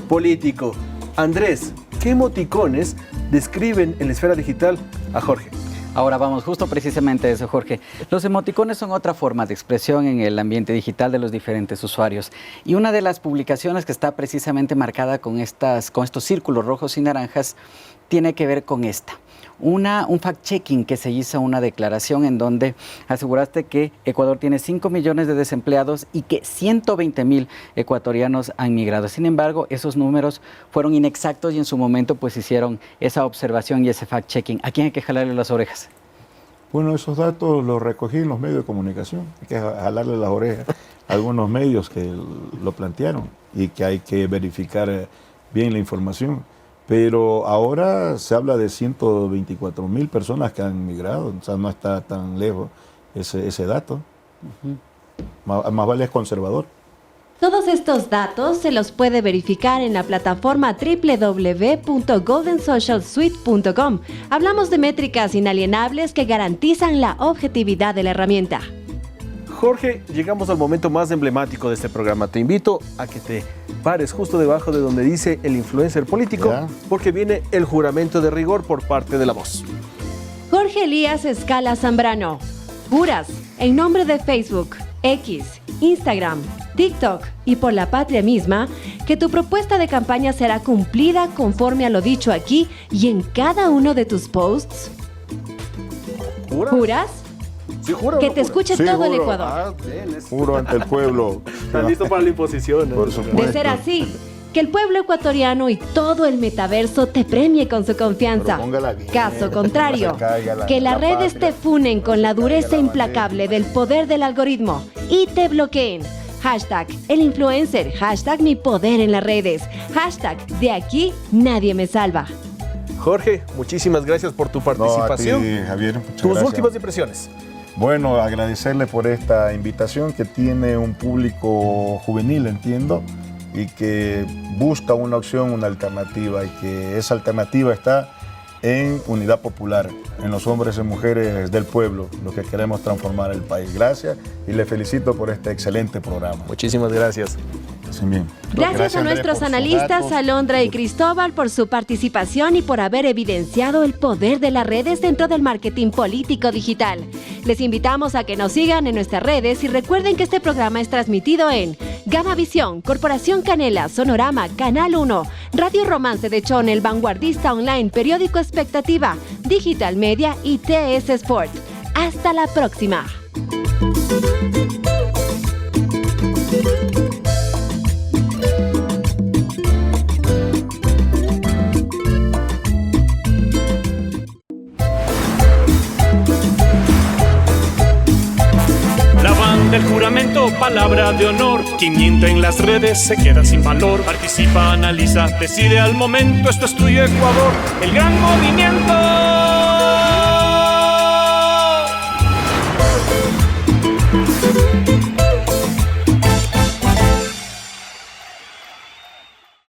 político. Andrés, ¿qué emoticones describen en la esfera digital a Jorge? Ahora vamos justo precisamente a eso, Jorge. Los emoticones son otra forma de expresión en el ambiente digital de los diferentes usuarios. Y una de las publicaciones que está precisamente marcada con estos círculos rojos y naranjas tiene que ver con esta. Un fact-checking que se hizo, una declaración en donde aseguraste que Ecuador tiene 5 millones de desempleados y que 120,000 ecuatorianos han migrado. Sin embargo, esos números fueron inexactos y en su momento pues hicieron esa observación y ese fact-checking. ¿A quién hay que jalarle las orejas? Bueno, esos datos los recogí en los medios de comunicación. Hay que jalarle las orejas a algunos medios que lo plantearon y que hay que verificar bien la información. Pero ahora se habla de 124,000 personas que han migrado, o sea, no está tan lejos ese dato. Más vale es conservador. Todos estos datos se los puede verificar en la plataforma www.goldensocialsuite.com. Hablamos de métricas inalienables que garantizan la objetividad de la herramienta. Jorge, llegamos al momento más emblemático de este programa. Te invito a que te pares justo debajo de donde dice el influencer político, ¿ya? Porque viene el juramento de rigor por parte de La Voz. Jorge Elías Escala Zambrano, juras en nombre de Facebook, X, Instagram, TikTok y por la patria misma que tu propuesta de campaña será cumplida conforme a lo dicho aquí y en cada uno de tus posts. ¿Juras? Sí, juro. Que te escuche sí, todo juro. el Ecuador. Juro ante el pueblo. ¿Estás listo para la imposición? Por supuesto. De ser así, que el pueblo ecuatoriano y todo el metaverso te premie con su confianza. Caso contrario, que las redes te funen con la dureza implacable del poder del algoritmo y te bloqueen. Hashtag el influencer, hashtag mi poder en las redes, hashtag de aquí nadie me salva. Jorge, muchísimas gracias por tu participación. No, a ti, Javier, muchas Tus gracias. últimas impresiones. Bueno, agradecerle por esta invitación que tiene un público juvenil, entiendo, y que busca una opción, una alternativa, y que esa alternativa está en Unidad Popular, en los hombres y mujeres del pueblo, los que queremos transformar el país. Gracias y le felicito por este excelente programa. Muchísimas gracias. Bien. Gracias a nuestros analistas Alondra y Cristóbal por su participación y por haber evidenciado el poder de las redes dentro del marketing político digital. Les invitamos a que nos sigan en nuestras redes y recuerden que este programa es transmitido en Gama Visión, Corporación Canela, Sonorama, Canal 1, Radio Romance de Chon, El Vanguardista Online, Periódico Expectativa, Digital Media y TS Sport. Hasta la próxima. Del juramento, palabra de honor. Quien miente en las redes se queda sin valor. Participa, analiza, decide al momento. Esto es tuyo, Ecuador, el gran movimiento.